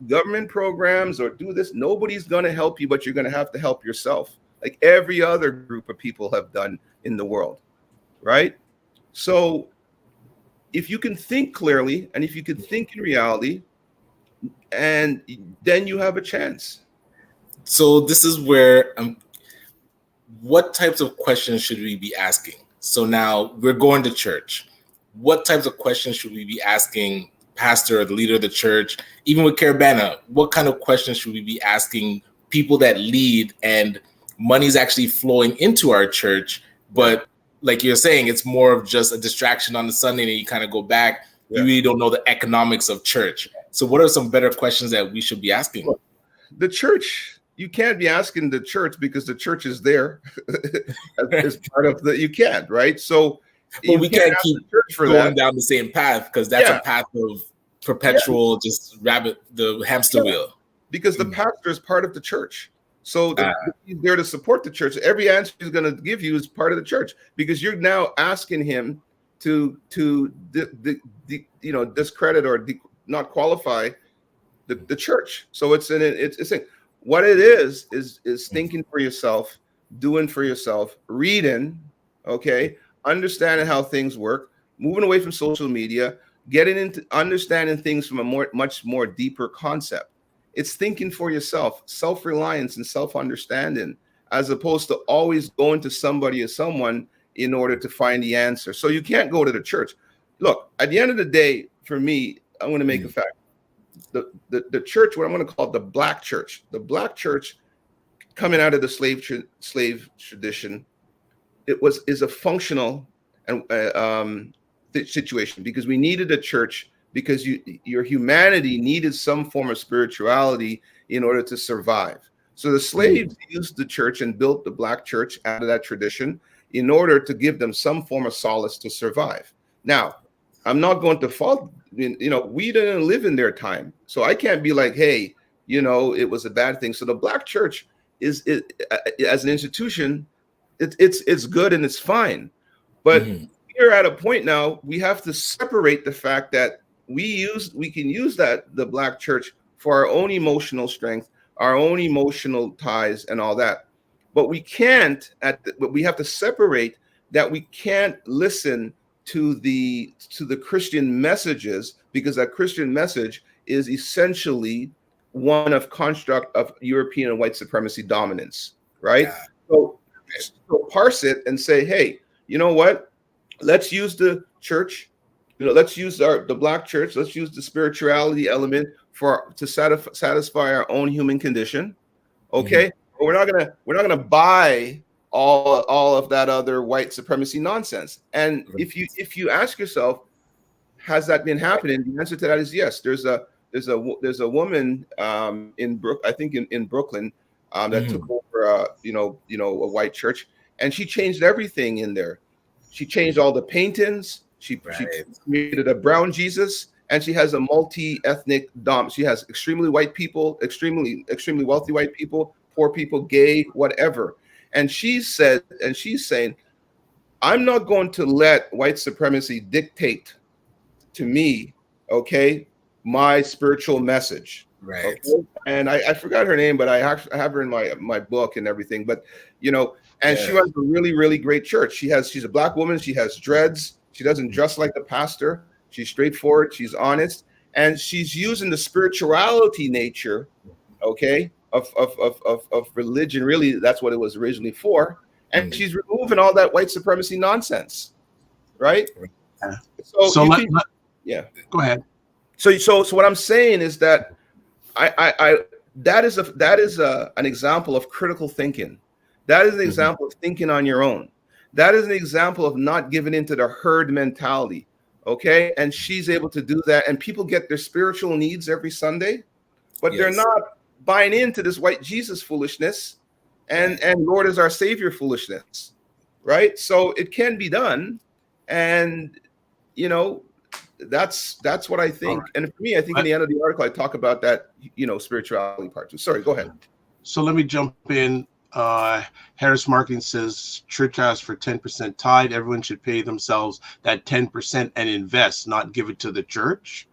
government programs or do this. Nobody's going to help you, but you're going to have to help yourself, like every other group of people have done in the world, right? So if you can think clearly, and if you can think in reality, and then you have a chance. So this is where, what types of questions should we be asking? So now we're going to church. What types of questions should we be asking pastor or the leader of the church? Even with Caravana, what kind of questions should we be asking people that lead and money's actually flowing into our church? But like you're saying, it's more of just a distraction on the Sunday and you kind of go back. You really don't know the economics of church. So what are some better questions that we should be asking? The church, you can't be asking the church because the church is there as part of the, you can't, right? So but we can't keep going down the same path, because that's a path of perpetual just the hamster wheel. Because the pastor is part of the church. So he's there to support the church. Every answer he's going to give you is part of the church, because you're now asking him to discredit or not qualify the church. So it's what it is thinking for yourself, doing for yourself, reading, okay, understanding how things work, moving away from social media, getting into understanding things from a much more deeper concept. It's thinking for yourself, self-reliance and self-understanding, as opposed to always going to somebody or someone in order to find the answer. So you can't go to the church. Look, at the end of the day, for me, I'm going to make a fact. The church, what I'm going to call the Black church, coming out of the slave tradition, is a functional thing situation, because we needed a church, because your humanity needed some form of spirituality in order to survive. So the slaves used the church and built the black church out of that tradition in order to give them some form of solace to survive. Now, I'm not going to fault, we didn't live in their time. So I can't be like, hey, it was a bad thing. So the black church is as an institution, it's good and it's fine. But we're at a point now, we have to separate the fact that we can use the black church for our own emotional strength, our own emotional ties and all that. But we can't, but we have to separate that. We can't listen to the Christian messages, because that Christian message is essentially one of construct of European and white supremacy dominance, right? Yeah. So parse it and say, hey, you know what? Let's use the church. Let's use the black church. Let's use the spirituality element to satisfy our own human condition. Okay, but we're not gonna buy all of that other white supremacy nonsense. And if you ask yourself, has that been happening? The answer to that is yes. There's a woman in Brooklyn that took over a white church, and she changed everything in there. She changed all the paintings. She created a brown Jesus, and she has a multi-ethnic dom. She has extremely white people, extremely wealthy white people, poor people, gay, whatever. And she's saying, I'm not going to let white supremacy dictate to me, okay, my spiritual message. Right. Okay? And I forgot her name, but I have her in my book and everything. But she runs a really, really great church. She's a black woman. She has dreads. She doesn't dress like the pastor. She's straightforward. She's honest, and she's using the spirituality nature, okay, of religion. Really, that's what it was originally for. And she's removing all that white supremacy nonsense, right? So go ahead. So what I'm saying is that that is an example of critical thinking. That is an example of thinking on your own. That is an example of not giving into the herd mentality. Okay. And she's able to do that. And people get their spiritual needs every Sunday, but they're not buying into this white Jesus foolishness and Lord is our Savior foolishness. Right. So it can be done. And, that's what I think. Right. And for me, I think in the end of the article, I talk about that, spirituality part too. Sorry, go ahead. So let me jump in. Harris Marketing says church asks for 10% tithe. Everyone should pay themselves that 10% and invest, not give it to the church.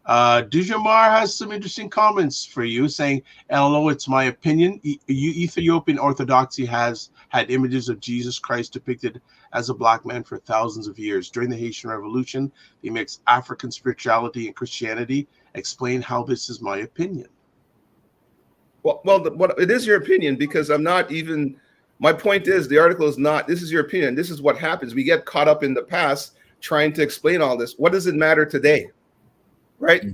Dujamar has some interesting comments for you, saying, "LO, it's my opinion. Ethiopian Orthodoxy has had images of Jesus Christ depicted as a black man for thousands of years. During the Haitian Revolution, they mixed African spirituality and Christianity. Explain how this is my opinion." Well, it is your opinion, because I'm not even. My point is, the article is not. This is your opinion. This is what happens. We get caught up in the past trying to explain all this. What does it matter today? Right?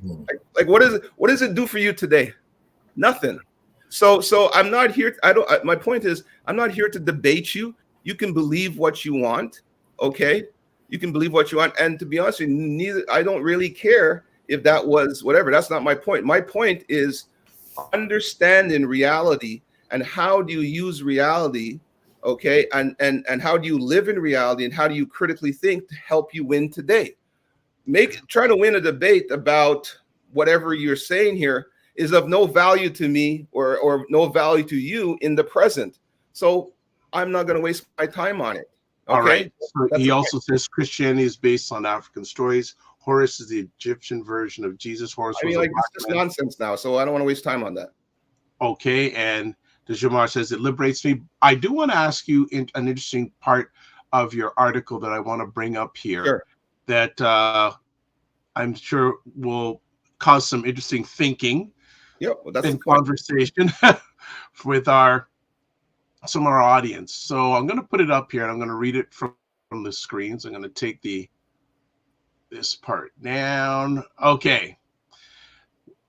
Like what does it do for you today? Nothing. So I'm not here. My point is, I'm not here to debate you. You can believe what you want. Okay. You can believe what you want. And to be honest with you, I don't really care if that was whatever. That's not my point. My point is understanding reality and how do you use reality, okay, and how do you live in reality and how do you critically think to help you win today. Trying to win a debate about whatever you're saying here is of no value to me or no value to you in the present. So I'm not going to waste my time on it. Okay? All right. So he also says Christianity is based on African stories. Horus is the Egyptian version of Jesus. Horus was this is nonsense now, so I don't want to waste time on that. Okay, and Jamar says it liberates me. I do want to ask you an interesting part of your article that I want to bring up here, that I'm sure will cause some interesting thinking and conversation with some of our audience. So I'm going to put it up here, and I'm going to read it from the screens. I'm going to take this part down. Okay.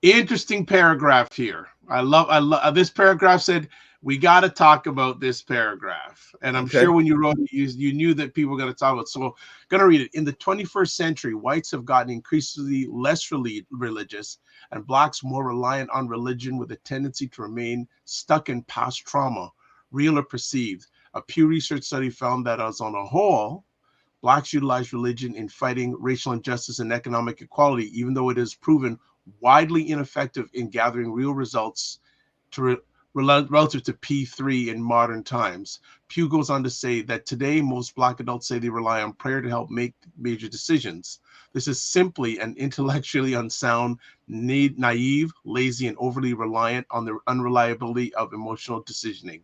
Interesting paragraph here. I love this paragraph said, we got to talk about this paragraph. And I'm Okay. sure when you wrote it, you knew that people were going to talk about it. So I'm going to read it. In the 21st century, whites have gotten increasingly less religious and blacks more reliant on religion, with a tendency to remain stuck in past trauma, real or perceived. A Pew Research study found that as on a whole, blacks utilize religion in fighting racial injustice and economic equality, even though it is proven widely ineffective in gathering real results relative to P3 in modern times. Pew goes on to say that today, most Black adults say they rely on prayer to help make major decisions. This is simply an intellectually unsound, naive, lazy, and overly reliant on the unreliability of emotional decisioning.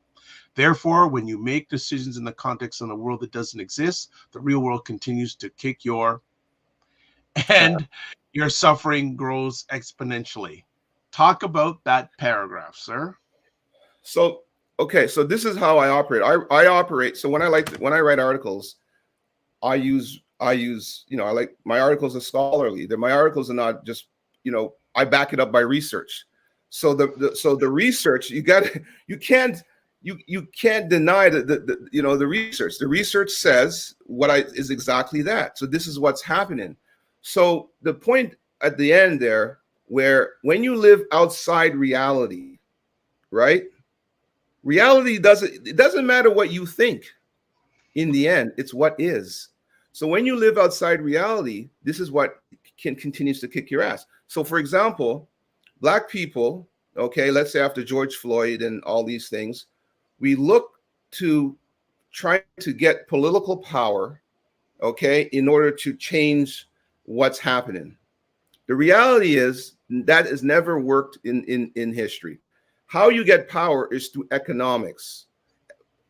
Therefore, when you make decisions in the context of a world that doesn't exist, the real world continues to kick and your suffering grows exponentially. Talk about that paragraph, sir. So, okay, so this is how I operate. I operate. So when I write articles, I use, I like my articles are scholarly. My articles are not just, I back it up by research. So the research, you can't deny the research. The research says is exactly that. So this is what's happening. So the point at the end there, where when you live outside reality, right? Reality doesn't matter what you think. In the end, it's what is. So when you live outside reality, this is what continues to kick your ass. So for example, Black people, okay, let's say after George Floyd and all these things, we look to try to get political power, okay, in order to change what's happening. The reality is that has never worked in history. How you get power is through economics.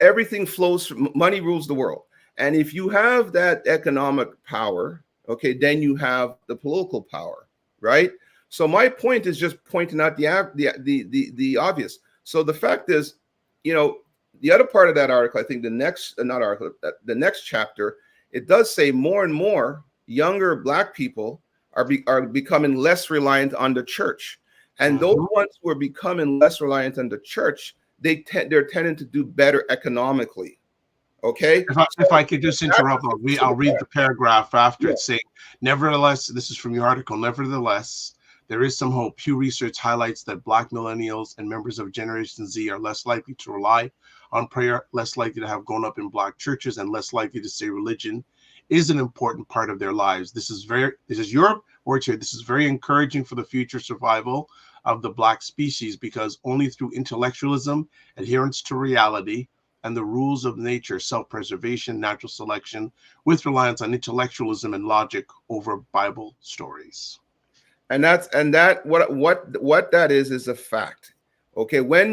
Everything flows from money, rules the world. And if you have that economic power, okay, then you have the political power, right? So my point is just pointing out the obvious. So the fact is, the other part of that article, I think the next chapter, it does say more and more younger Black people are becoming less reliant on the church. And those ones who are becoming less reliant on the church, they're tending to do better economically. Okay. If I could just interrupt, I'll read the paragraph after it saying, nevertheless, this is from your article, nevertheless, there is some hope. Pew Research highlights that Black millennials and members of Generation Z are less likely to rely on prayer, less likely to have grown up in Black churches, and less likely to say religion is an important part of their lives. This is your words here. This is very encouraging for the future survival of the Black species, because only through intellectualism, adherence to reality, and the rules of nature, self-preservation, natural selection, with reliance on intellectualism and logic over Bible stories. And what that is a fact. Okay, when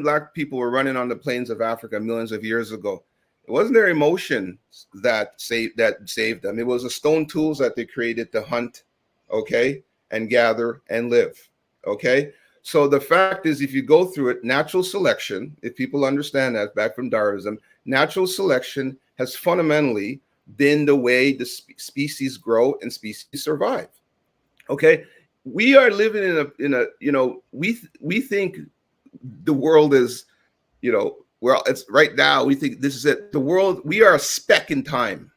Black people were running on the plains of Africa millions of years ago, it wasn't their emotion that saved them. It was the stone tools that they created to hunt, okay, and gather and live. Okay. So the fact is, if you go through it, natural selection, if people understand that back from Darwinism, natural selection has fundamentally been the way the species grow and species survive. Okay. We are living we think the world is, well, it's right now, we think this is it. The world, we are a speck in time.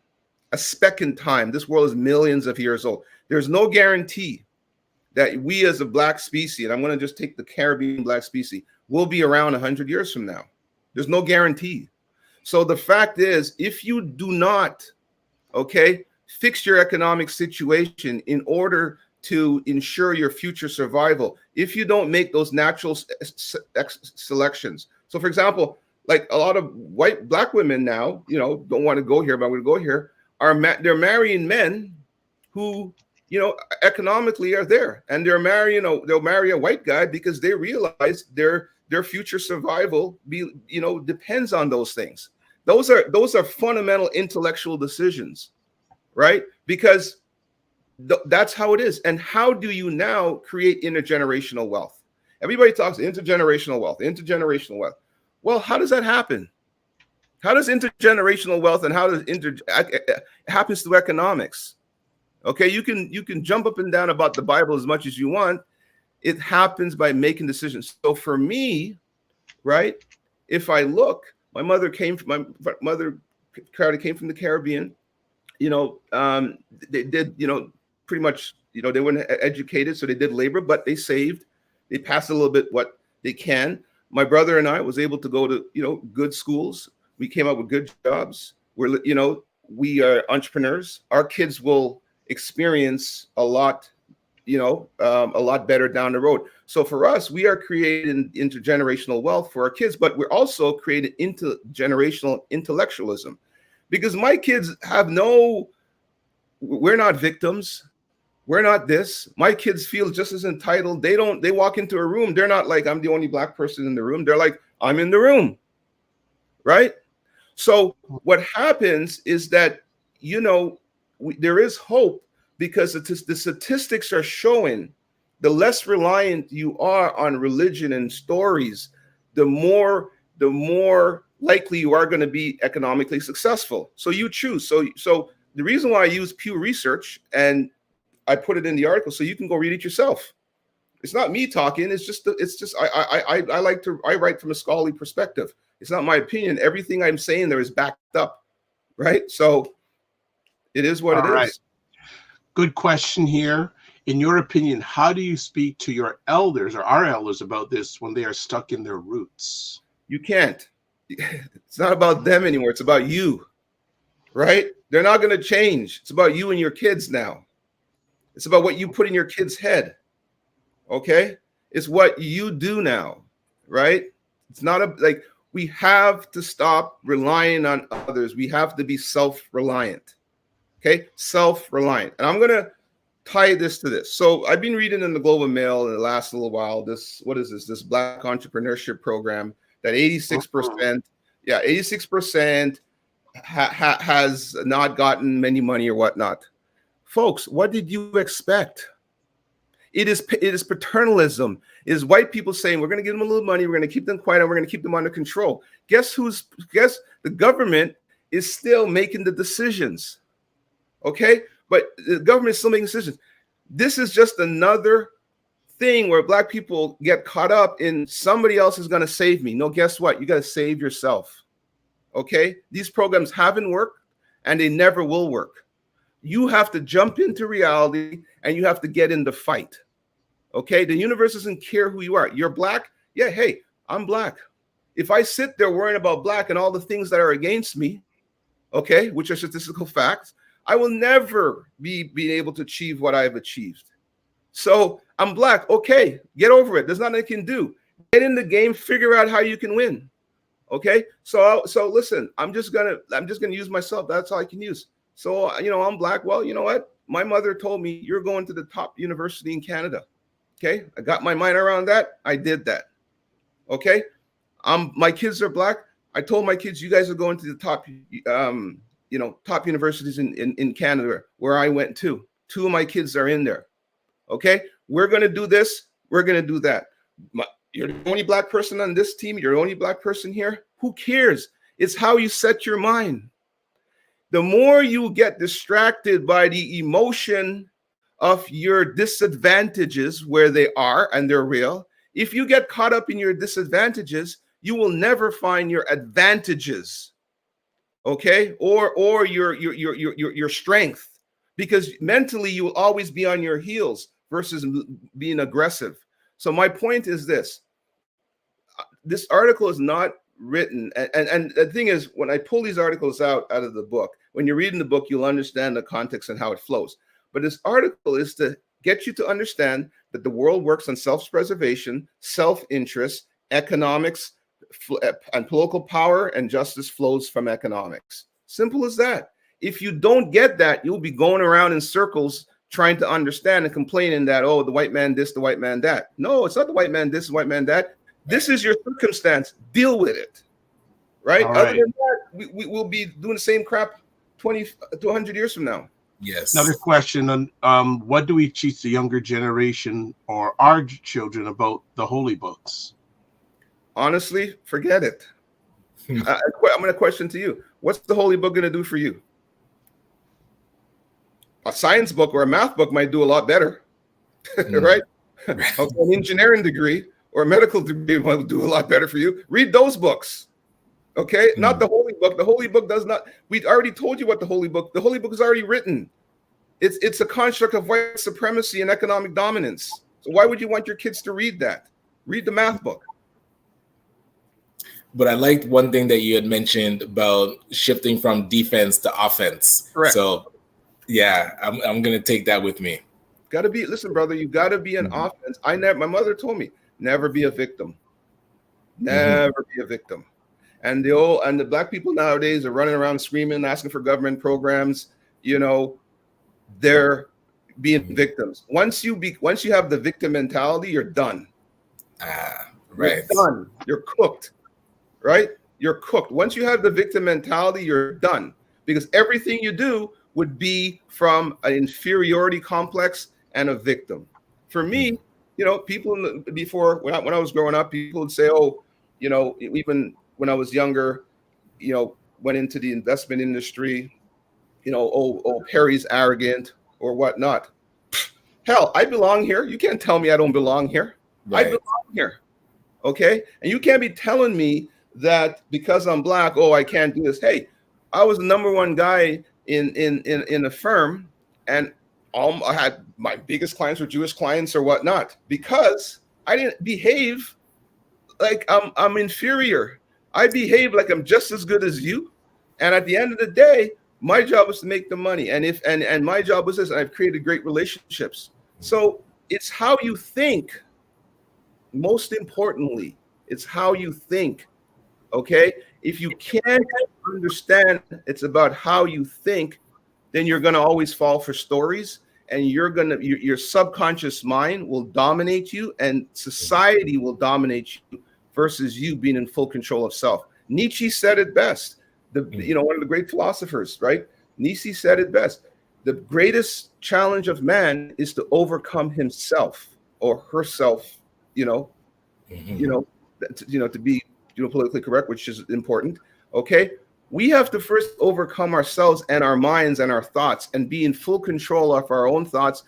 This world is millions of years old. There's no guarantee that we as a Black species, and I'm going to just take the Caribbean Black species, will be around 100 years from now. There's no guarantee. So the fact is, if you do not, okay, fix your economic situation in order to ensure your future survival, if you don't make those natural selections. So for example, like a lot of Black women now, don't want to go here, but I'm going to go here, they're marrying men who, economically are there, and they'll marry a white guy because they realize their future survival depends on those things. Those are fundamental intellectual decisions, right? Because that's how it is. And how do you now create intergenerational wealth? Everybody talks intergenerational wealth. Well, how does that happen? How does intergenerational wealth and how does it happens through economics? Okay, you can jump up and down about the Bible as much as you want. It happens by making decisions. So for me, right? If I look, my mother came from the Caribbean. They did, pretty much, they weren't educated, so they did labor, but they saved. They passed a little bit what they can. My brother and I was able to go to, good schools. We came up with good jobs. We are entrepreneurs. Our kids will experience a lot better down the road. So for us, we are creating intergenerational wealth for our kids, but we're also creating intergenerational intellectualism, because my kids we're not victims. We're not this. My kids feel just as entitled. They walk into a room. They're not like, I'm the only Black person in the room. They're like, I'm in the room. Right? So what happens is that, there is hope, because the statistics are showing the less reliant you are on religion and stories, the more likely you are going to be economically successful. So you choose. So the reason why I use Pew Research, and I put it in the article so you can go read it yourself. It's not me talking. I write from a scholarly perspective. It's not my opinion. Everything I'm saying there is backed up, right? So it is what it is. Good question here. In your opinion, how do you speak to your elders or our elders about this when they are stuck in their roots? You can't. It's not about them anymore. It's about you, right? They're not going to change. It's about you and your kids now. It's about what you put in your kid's head. Okay? It's what you do now, right? It's not we have to stop relying on others. We have to be self-reliant. Okay? Self-reliant. And I'm going to tie this to this. So I've been reading in the Globe and Mail in the last little while, this Black entrepreneurship program that 86%, 86% has not gotten any money or whatnot. Folks, what did you expect? It is paternalism. It is white people saying, we're going to give them a little money, we're going to keep them quiet, and we're going to keep them under control. Guess the government is still making the decisions. Okay? But the government is still making decisions. This is just another thing where Black people get caught up in somebody else is going to save me. No, guess what? You got to save yourself. Okay? These programs haven't worked, and they never will work. You have to jump into reality, and you have to get in the fight. Okay? The universe doesn't care who you are. You're Black? Yeah, hey, I'm Black. If I sit there worrying about Black and all the things that are against me, okay, which are statistical facts, I will never be able to achieve what I've achieved. So I'm Black. Okay, get over it. There's nothing I can do. Get in the game, figure out how you can win. Okay? So listen, I'm just gonna use myself. That's all I can use. So, I'm Black. Well, you know what? My mother told me you're going to the top university in Canada. Okay? I got my mind around that. I did that. Okay? My kids are Black. I told my kids, you guys are going to the top top universities in Canada, where I went to. 2 of my kids are in there. Okay? We're going to do this. We're going to do that. You're the only Black person on this team. You're the only Black person here. Who cares? It's how you set your mind. The more you get distracted by the emotion of your disadvantages, where they are and they're real, if you get caught up in your disadvantages, you will never find your advantages. Okay, or your strength, because mentally you will always be on your heels versus being aggressive. So my point is this: this article is not written, and the thing is, when I pull these articles out of the book, when you're reading the book, you'll understand the context and how it flows. But this article is to get you to understand that the world works on self-preservation, self-interest, economics, and political power and justice flows from economics. Simple as that. If you don't get that, you'll be going around in circles trying to understand and complaining that, oh, the white man this, the white man that. No, it's not the white man this, the white man that. This is your circumstance. Deal with it. Right? Other than that, we will be doing the same crap 20 to 100 years from now. Yes. Another question on what do we teach the younger generation or our children about the holy books? Honestly, forget it. I'm going to question to you. What's the holy book going to do for you? A science book or a math book might do a lot better, right? Okay, an engineering degree or a medical degree will do a lot better for you. Read those books. Okay, not the Holy Book. The Holy Book does not. We already told you what the Holy Book. The Holy Book is already written. It's a construct of white supremacy and economic dominance. So why would you want your kids to read that? Read the math book. But I liked one thing that you had mentioned about shifting from defense to offense. Correct. So yeah, I'm gonna take that with me. Listen, brother, you gotta be an offense. My mother told me, never be a victim. Never be a victim. And the black people nowadays are running around screaming, asking for government programs. You know, they're being victims. Once you have the victim mentality, you're done. Right. You're done. You're cooked. Right? You're cooked. Once you have the victim mentality, you're done. Because everything you do would be from an inferiority complex and a victim. For me, you know, people before when I was growing up, people would say, oh, you know, even when I was younger, you know, went into the investment industry, you know, oh, Perry's arrogant or whatnot. Hell, I belong here. You can't tell me I don't belong here. Right. I belong here. Okay. And you can't be telling me that because I'm black, oh, I can't do this. Hey, I was the number one guy in a firm, and I had my biggest clients were Jewish clients or whatnot, because I didn't behave like I'm inferior. I behave like I'm just as good as you. And at the end of the day, my job was to make the money. And my job was this, and I've created great relationships. So it's how you think. Most importantly, it's how you think. Okay? If you can't understand it's about how you think, then you're going to always fall for stories, and your subconscious mind will dominate you, and society will dominate you versus you being in full control of self. Nietzsche said it best. One of the great philosophers, right? Nietzsche said it best. The greatest challenge of man is to overcome himself or herself, to be politically correct, which is important. Okay. We have to first overcome ourselves and our minds and our thoughts and be in full control of our own thoughts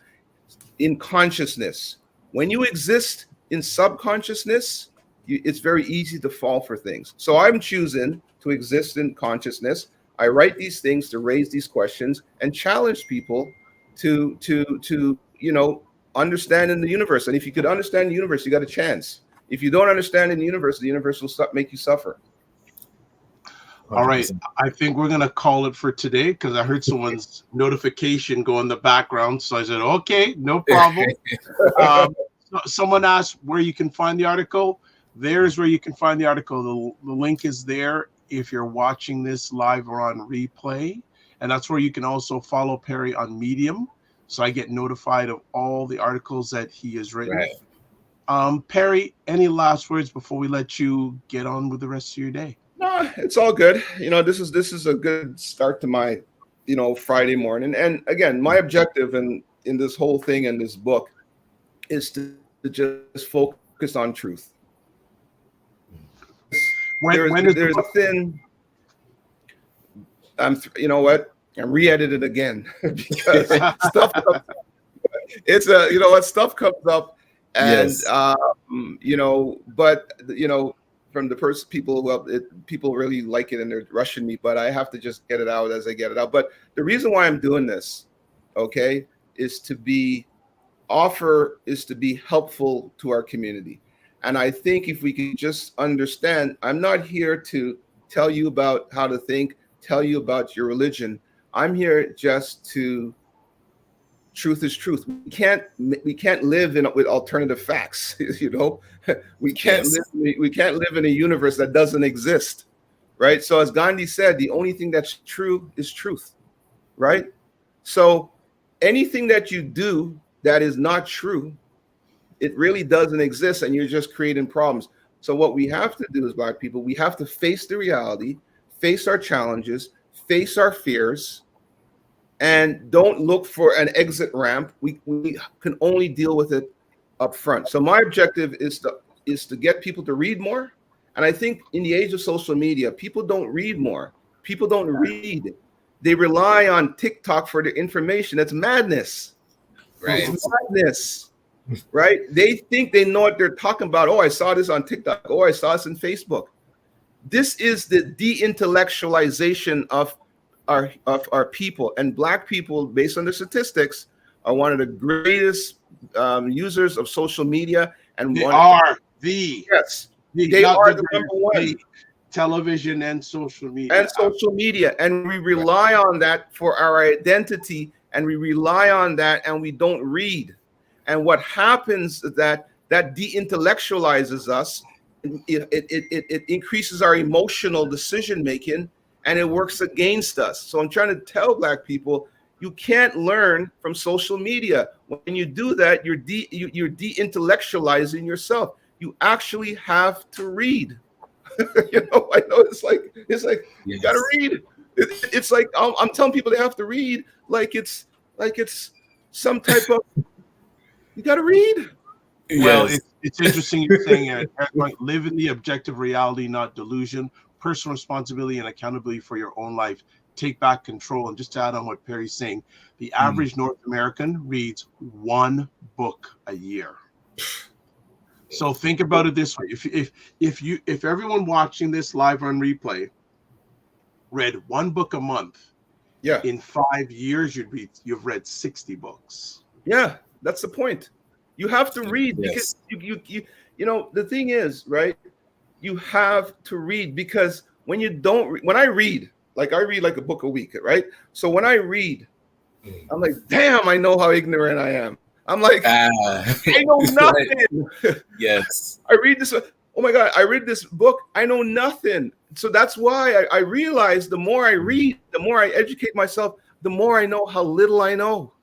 in consciousness. When you exist in subconsciousness, it's very easy to fall for things. So I'm choosing to exist in consciousness. I write these things to raise these questions and challenge people to understand in the universe. And if you could understand the universe, you got a chance. If you don't understand in the universe will make you suffer. All right. I think we're going to call it for today, because I heard someone's notification go in the background. So I said, okay, no problem. Someone asked where you can find the article. There's where you can find the article. The link is there if you're watching this live or on replay. And that's where you can also follow Perry on Medium, so I get notified of all the articles that he has written. Right. Perry, any last words before we let you get on with the rest of your day? No, it's all good. This is a good start to my, Friday morning. And again, my objective in this whole thing and this book is to just focus on truth. There's a thin. You know what? I'm re-edited again because stuff comes up. Stuff comes up, and yes. From the people really like it and they're rushing me, but I have to just get it out as I get it out. But the reason why I'm doing this, okay, is to be helpful to our community. And I think if we can just understand, I'm not here to tell you about how to think, tell you about your religion. I'm here just to, truth is truth. We can't live with alternative facts. We can't live in a universe that doesn't exist, right? So as Gandhi said, the only thing that's true is truth, right? So anything that you do that is not true, it really doesn't exist, and you're just creating problems. So what we have to do as Black people, we have to face the reality, face our challenges, face our fears, and don't look for an exit ramp. We can only deal with it up front. So my objective is to get people to read more. And I think in the age of social media, people don't read more. People don't read. They rely on TikTok for their information. That's madness. Right. It's madness. right? They think they know what they're talking about. Oh, I saw this on TikTok. Oh, I saw this on Facebook. This is the de-intellectualization of our people. And Black people, based on the statistics, are one of the greatest users of social media. And they are the number one. Television and social media. And we rely on that for our identity, and we rely on that, and we don't read. And what happens is that de-intellectualizes us. It increases our emotional decision making, and it works against us. So I'm trying to tell Black people, you can't learn from social media. When you do that, you're de-intellectualizing yourself. You actually have to read. I know it's like yes. You gotta read. It's like I'm telling people they have to read like it's some type of you gotta read. Well, it's interesting you're saying live in the objective reality, not delusion. Personal responsibility and accountability for your own life. Take back control. And just to add on what Perry's saying, the average North American reads one book a year. So think about it this way: if everyone watching this live on replay read one book a month, in 5 years you've read 60 books. Yeah, that's the point. You have to read because you the thing is, right? You have to read because when you don't when I read like a book a week, right? So when I read, I'm like, damn, I know how ignorant I am. I'm like, I know nothing. Yes. I read this. Oh my God, I read this book. I know nothing. So that's why I realize the more I read, the more I educate myself, the more I know how little I know.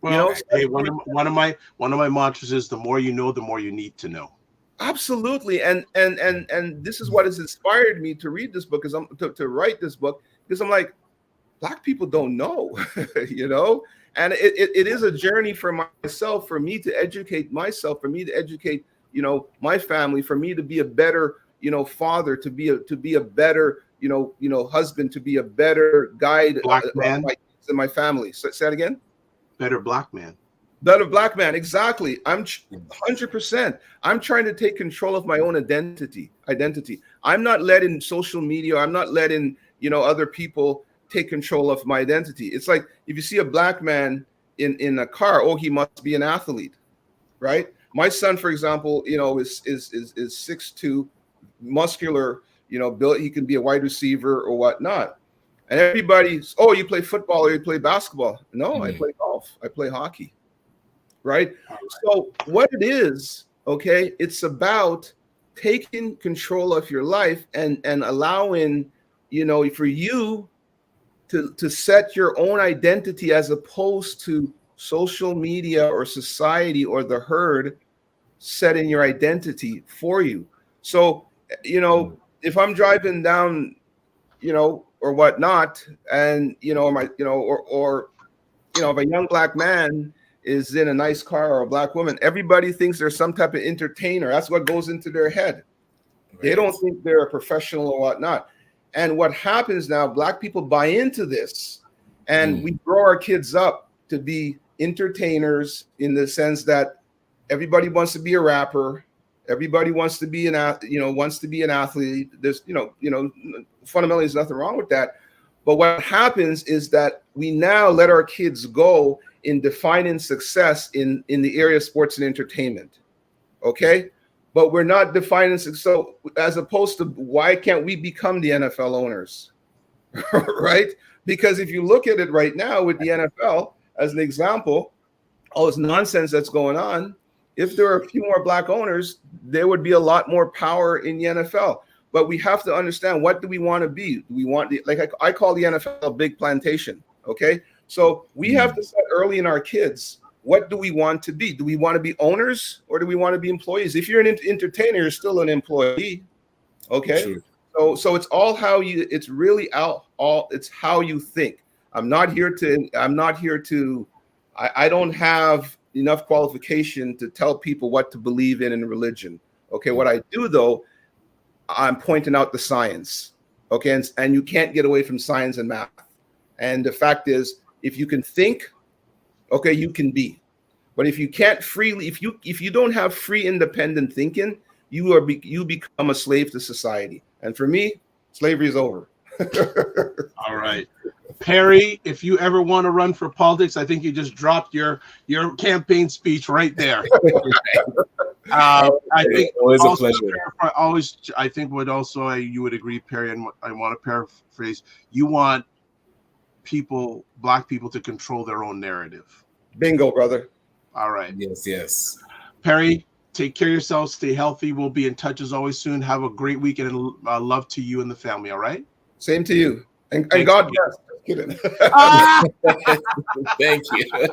Well, hey, one of my mantras is the more you know, the more you need to know. Absolutely. And this is what has inspired me to read this book, is to write this book, because I'm like, Black people don't know, and it is a journey for myself, for me to educate myself, for me to educate, my family, for me to be a better, father, to be a better, husband, to be a better guide, Black man, in my family. So, say that again. Better Black man. Better Black man. Exactly. I'm 100%. I'm trying to take control of my own identity. I'm not letting social media. I'm not letting, other people take control of my identity. It's like if you see a Black man in a car, oh, he must be an athlete, right? My son, for example, is 6'2", muscular, built. He can be a wide receiver or whatnot. And everybody's, oh, you play football or you play basketball? No, I play golf. I play hockey, right? So what it is, okay, it's about taking control of your life and allowing, for you to set your own identity, as opposed to social media or society or the herd setting your identity for you. So, if I'm driving down, or whatnot, and if a young Black man is in a nice car, or a Black woman, everybody thinks they're some type of entertainer. That's what goes into their head. Right. They don't think they're a professional or whatnot. And what happens now, Black people buy into this, and we grow our kids up to be entertainers, in the sense that everybody wants to be a rapper, everybody wants to be an athlete. There's fundamentally there's nothing wrong with that. But what happens is that we now let our kids go in defining success in the area of sports and entertainment. Okay? But we're not defining success. So as opposed to, why can't we become the NFL owners? Right? Because if you look at it right now with the NFL as an example, all this nonsense that's going on, if there are a few more Black owners, there would be a lot more power in the NFL. But we have to understand, what do we want to be? Do we want, I call the NFL a big plantation, okay? So we have to set early in our kids, what do we want to be? Do we want to be owners, or do we want to be employees? If you're an entertainer, you're still an employee, okay? Sure. So it's all how you, it's really it's how you think. I don't have enough qualification to tell people what to believe in religion. Okay, what I do though, I'm pointing out the science. Okay, and you can't get away from science and math. And the fact is, if you can think, okay, you can be. But if you can't freely, if you don't have free independent thinking, you become a slave to society. And for me, slavery is over. All right. Perry, if you ever want to run for politics, I think you just dropped your campaign speech right there. I think always a pleasure. I think what also you would agree, Perry, and I want to paraphrase, you want Black people to control their own narrative. Bingo, brother. All right. Yes. Perry, take care of yourself. Stay healthy. We'll be in touch as always soon. Have a great weekend, and love to you and the family. All right. Same to you. And God bless. Kidding. Thank you.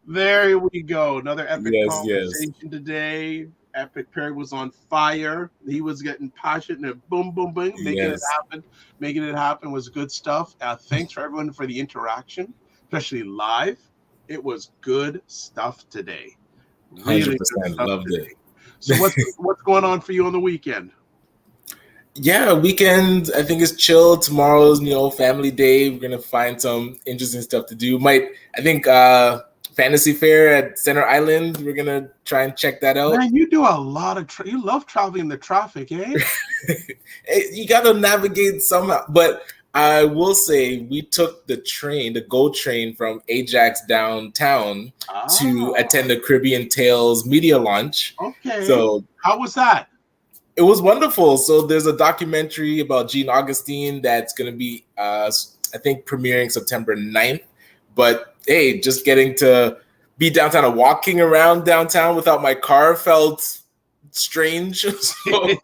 There we go. Another epic conversation today. Epic Perry was on fire. He was getting passionate and boom, boom, boom, making it happen. Making it happen was good stuff. Thanks for everyone for the interaction, especially live. It was good stuff today. Really 100% loved it. So what's going on for you on the weekend? Yeah, weekend, I think, is chill. Tomorrow's, family day. We're going to find some interesting stuff to do. Fantasy Fair at Center Island. We're going to try and check that out. Man, you do a lot of you love traveling in the traffic, eh? You got to navigate somehow. But I will say we took the GO train from Ajax downtown to attend the Caribbean Tales media launch. Okay. So how was that? It was wonderful. So there's a documentary about Jean Augustine that's going to be, I think, premiering September 9th. But hey, just getting to be downtown and walking around downtown without my car felt strange. But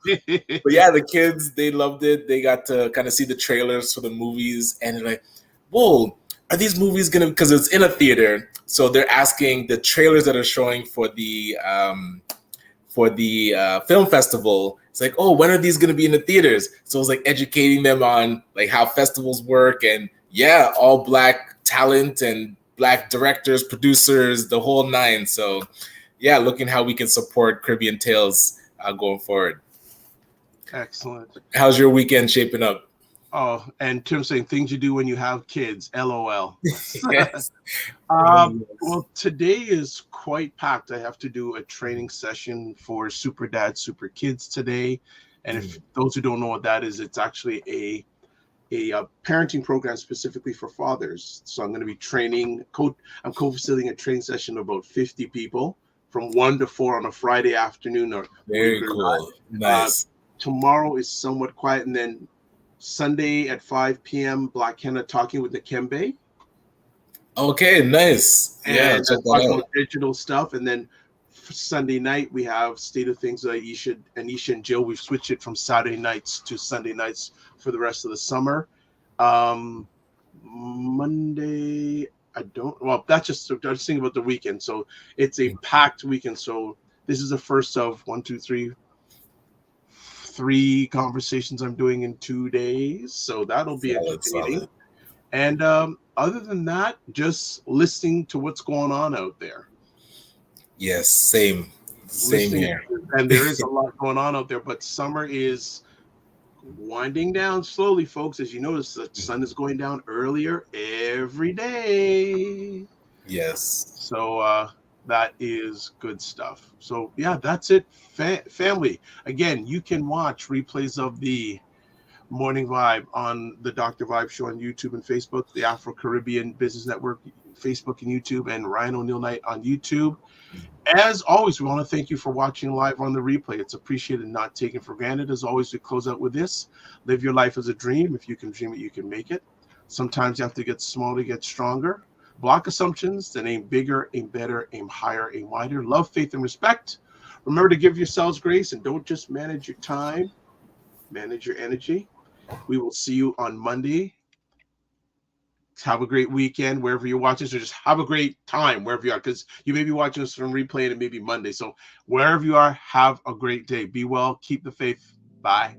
yeah, the kids, they loved it. They got to kind of see the trailers for the movies, and they're like, whoa, are these movies going to, because it's in a theater. So they're asking the trailers that are showing for the film festival. It's like, oh, when are these going to be in the theaters? So it's like educating them on like how festivals work, and yeah, all Black talent and Black directors, producers, the whole nine. So yeah, looking how we can support Caribbean Tales going forward. Excellent. How's your weekend shaping up? Oh, and Tim saying things you do when you have kids. LOL. Yes. Well, today is quite packed. I have to do a training session for Super Dad, Super Kids today. And if those who don't know what that is, it's actually a parenting program specifically for fathers. So I'm going to be I'm co-facilitating a training session of about 50 people from 1 to 4 on a Friday afternoon. Very cool. Nice. Tomorrow is somewhat quiet, and then Sunday at 5 p.m. Black Canada Talking with Nakembe. Okay, nice. And check that out. Digital stuff, and then Sunday night we have State of Things with Anisha and Jill. We've switched it from Saturday nights to Sunday nights for the rest of the summer. Monday, that's just thinking about the weekend. So it's a packed weekend. So this is the first of 3 conversations I'm doing in 2 days. So that'll be entertaining. Solid. And other than that, just listening to what's going on out there. Yes, same here. And there is a lot going on out there, but summer is winding down slowly, folks. As you notice, the sun is going down earlier every day. Yes. So that is good stuff. So yeah, that's it, family. Again, you can watch replays of the Morning Vibe on the Dr. Vibe Show on YouTube and Facebook, the Afro-Caribbean Business Network, Facebook and YouTube, and Ryan Oneil Knight on YouTube. As always, we want to thank you for watching live on the replay. It's appreciated, not taken for granted. As always, we close out with this: live your life as a dream. If you can dream it, you can make it. Sometimes you have to get small to get stronger. Block assumptions, then aim bigger, aim better, aim higher, aim wider. Love, faith, and respect. Remember to give yourselves grace, and don't just manage your time, manage your energy. We will see you on Monday. Have a great weekend wherever you're watching. So just have a great time wherever you are, because you may be watching this from replay and it may be Monday. So wherever you are, have a great day. Be well. Keep the faith. Bye.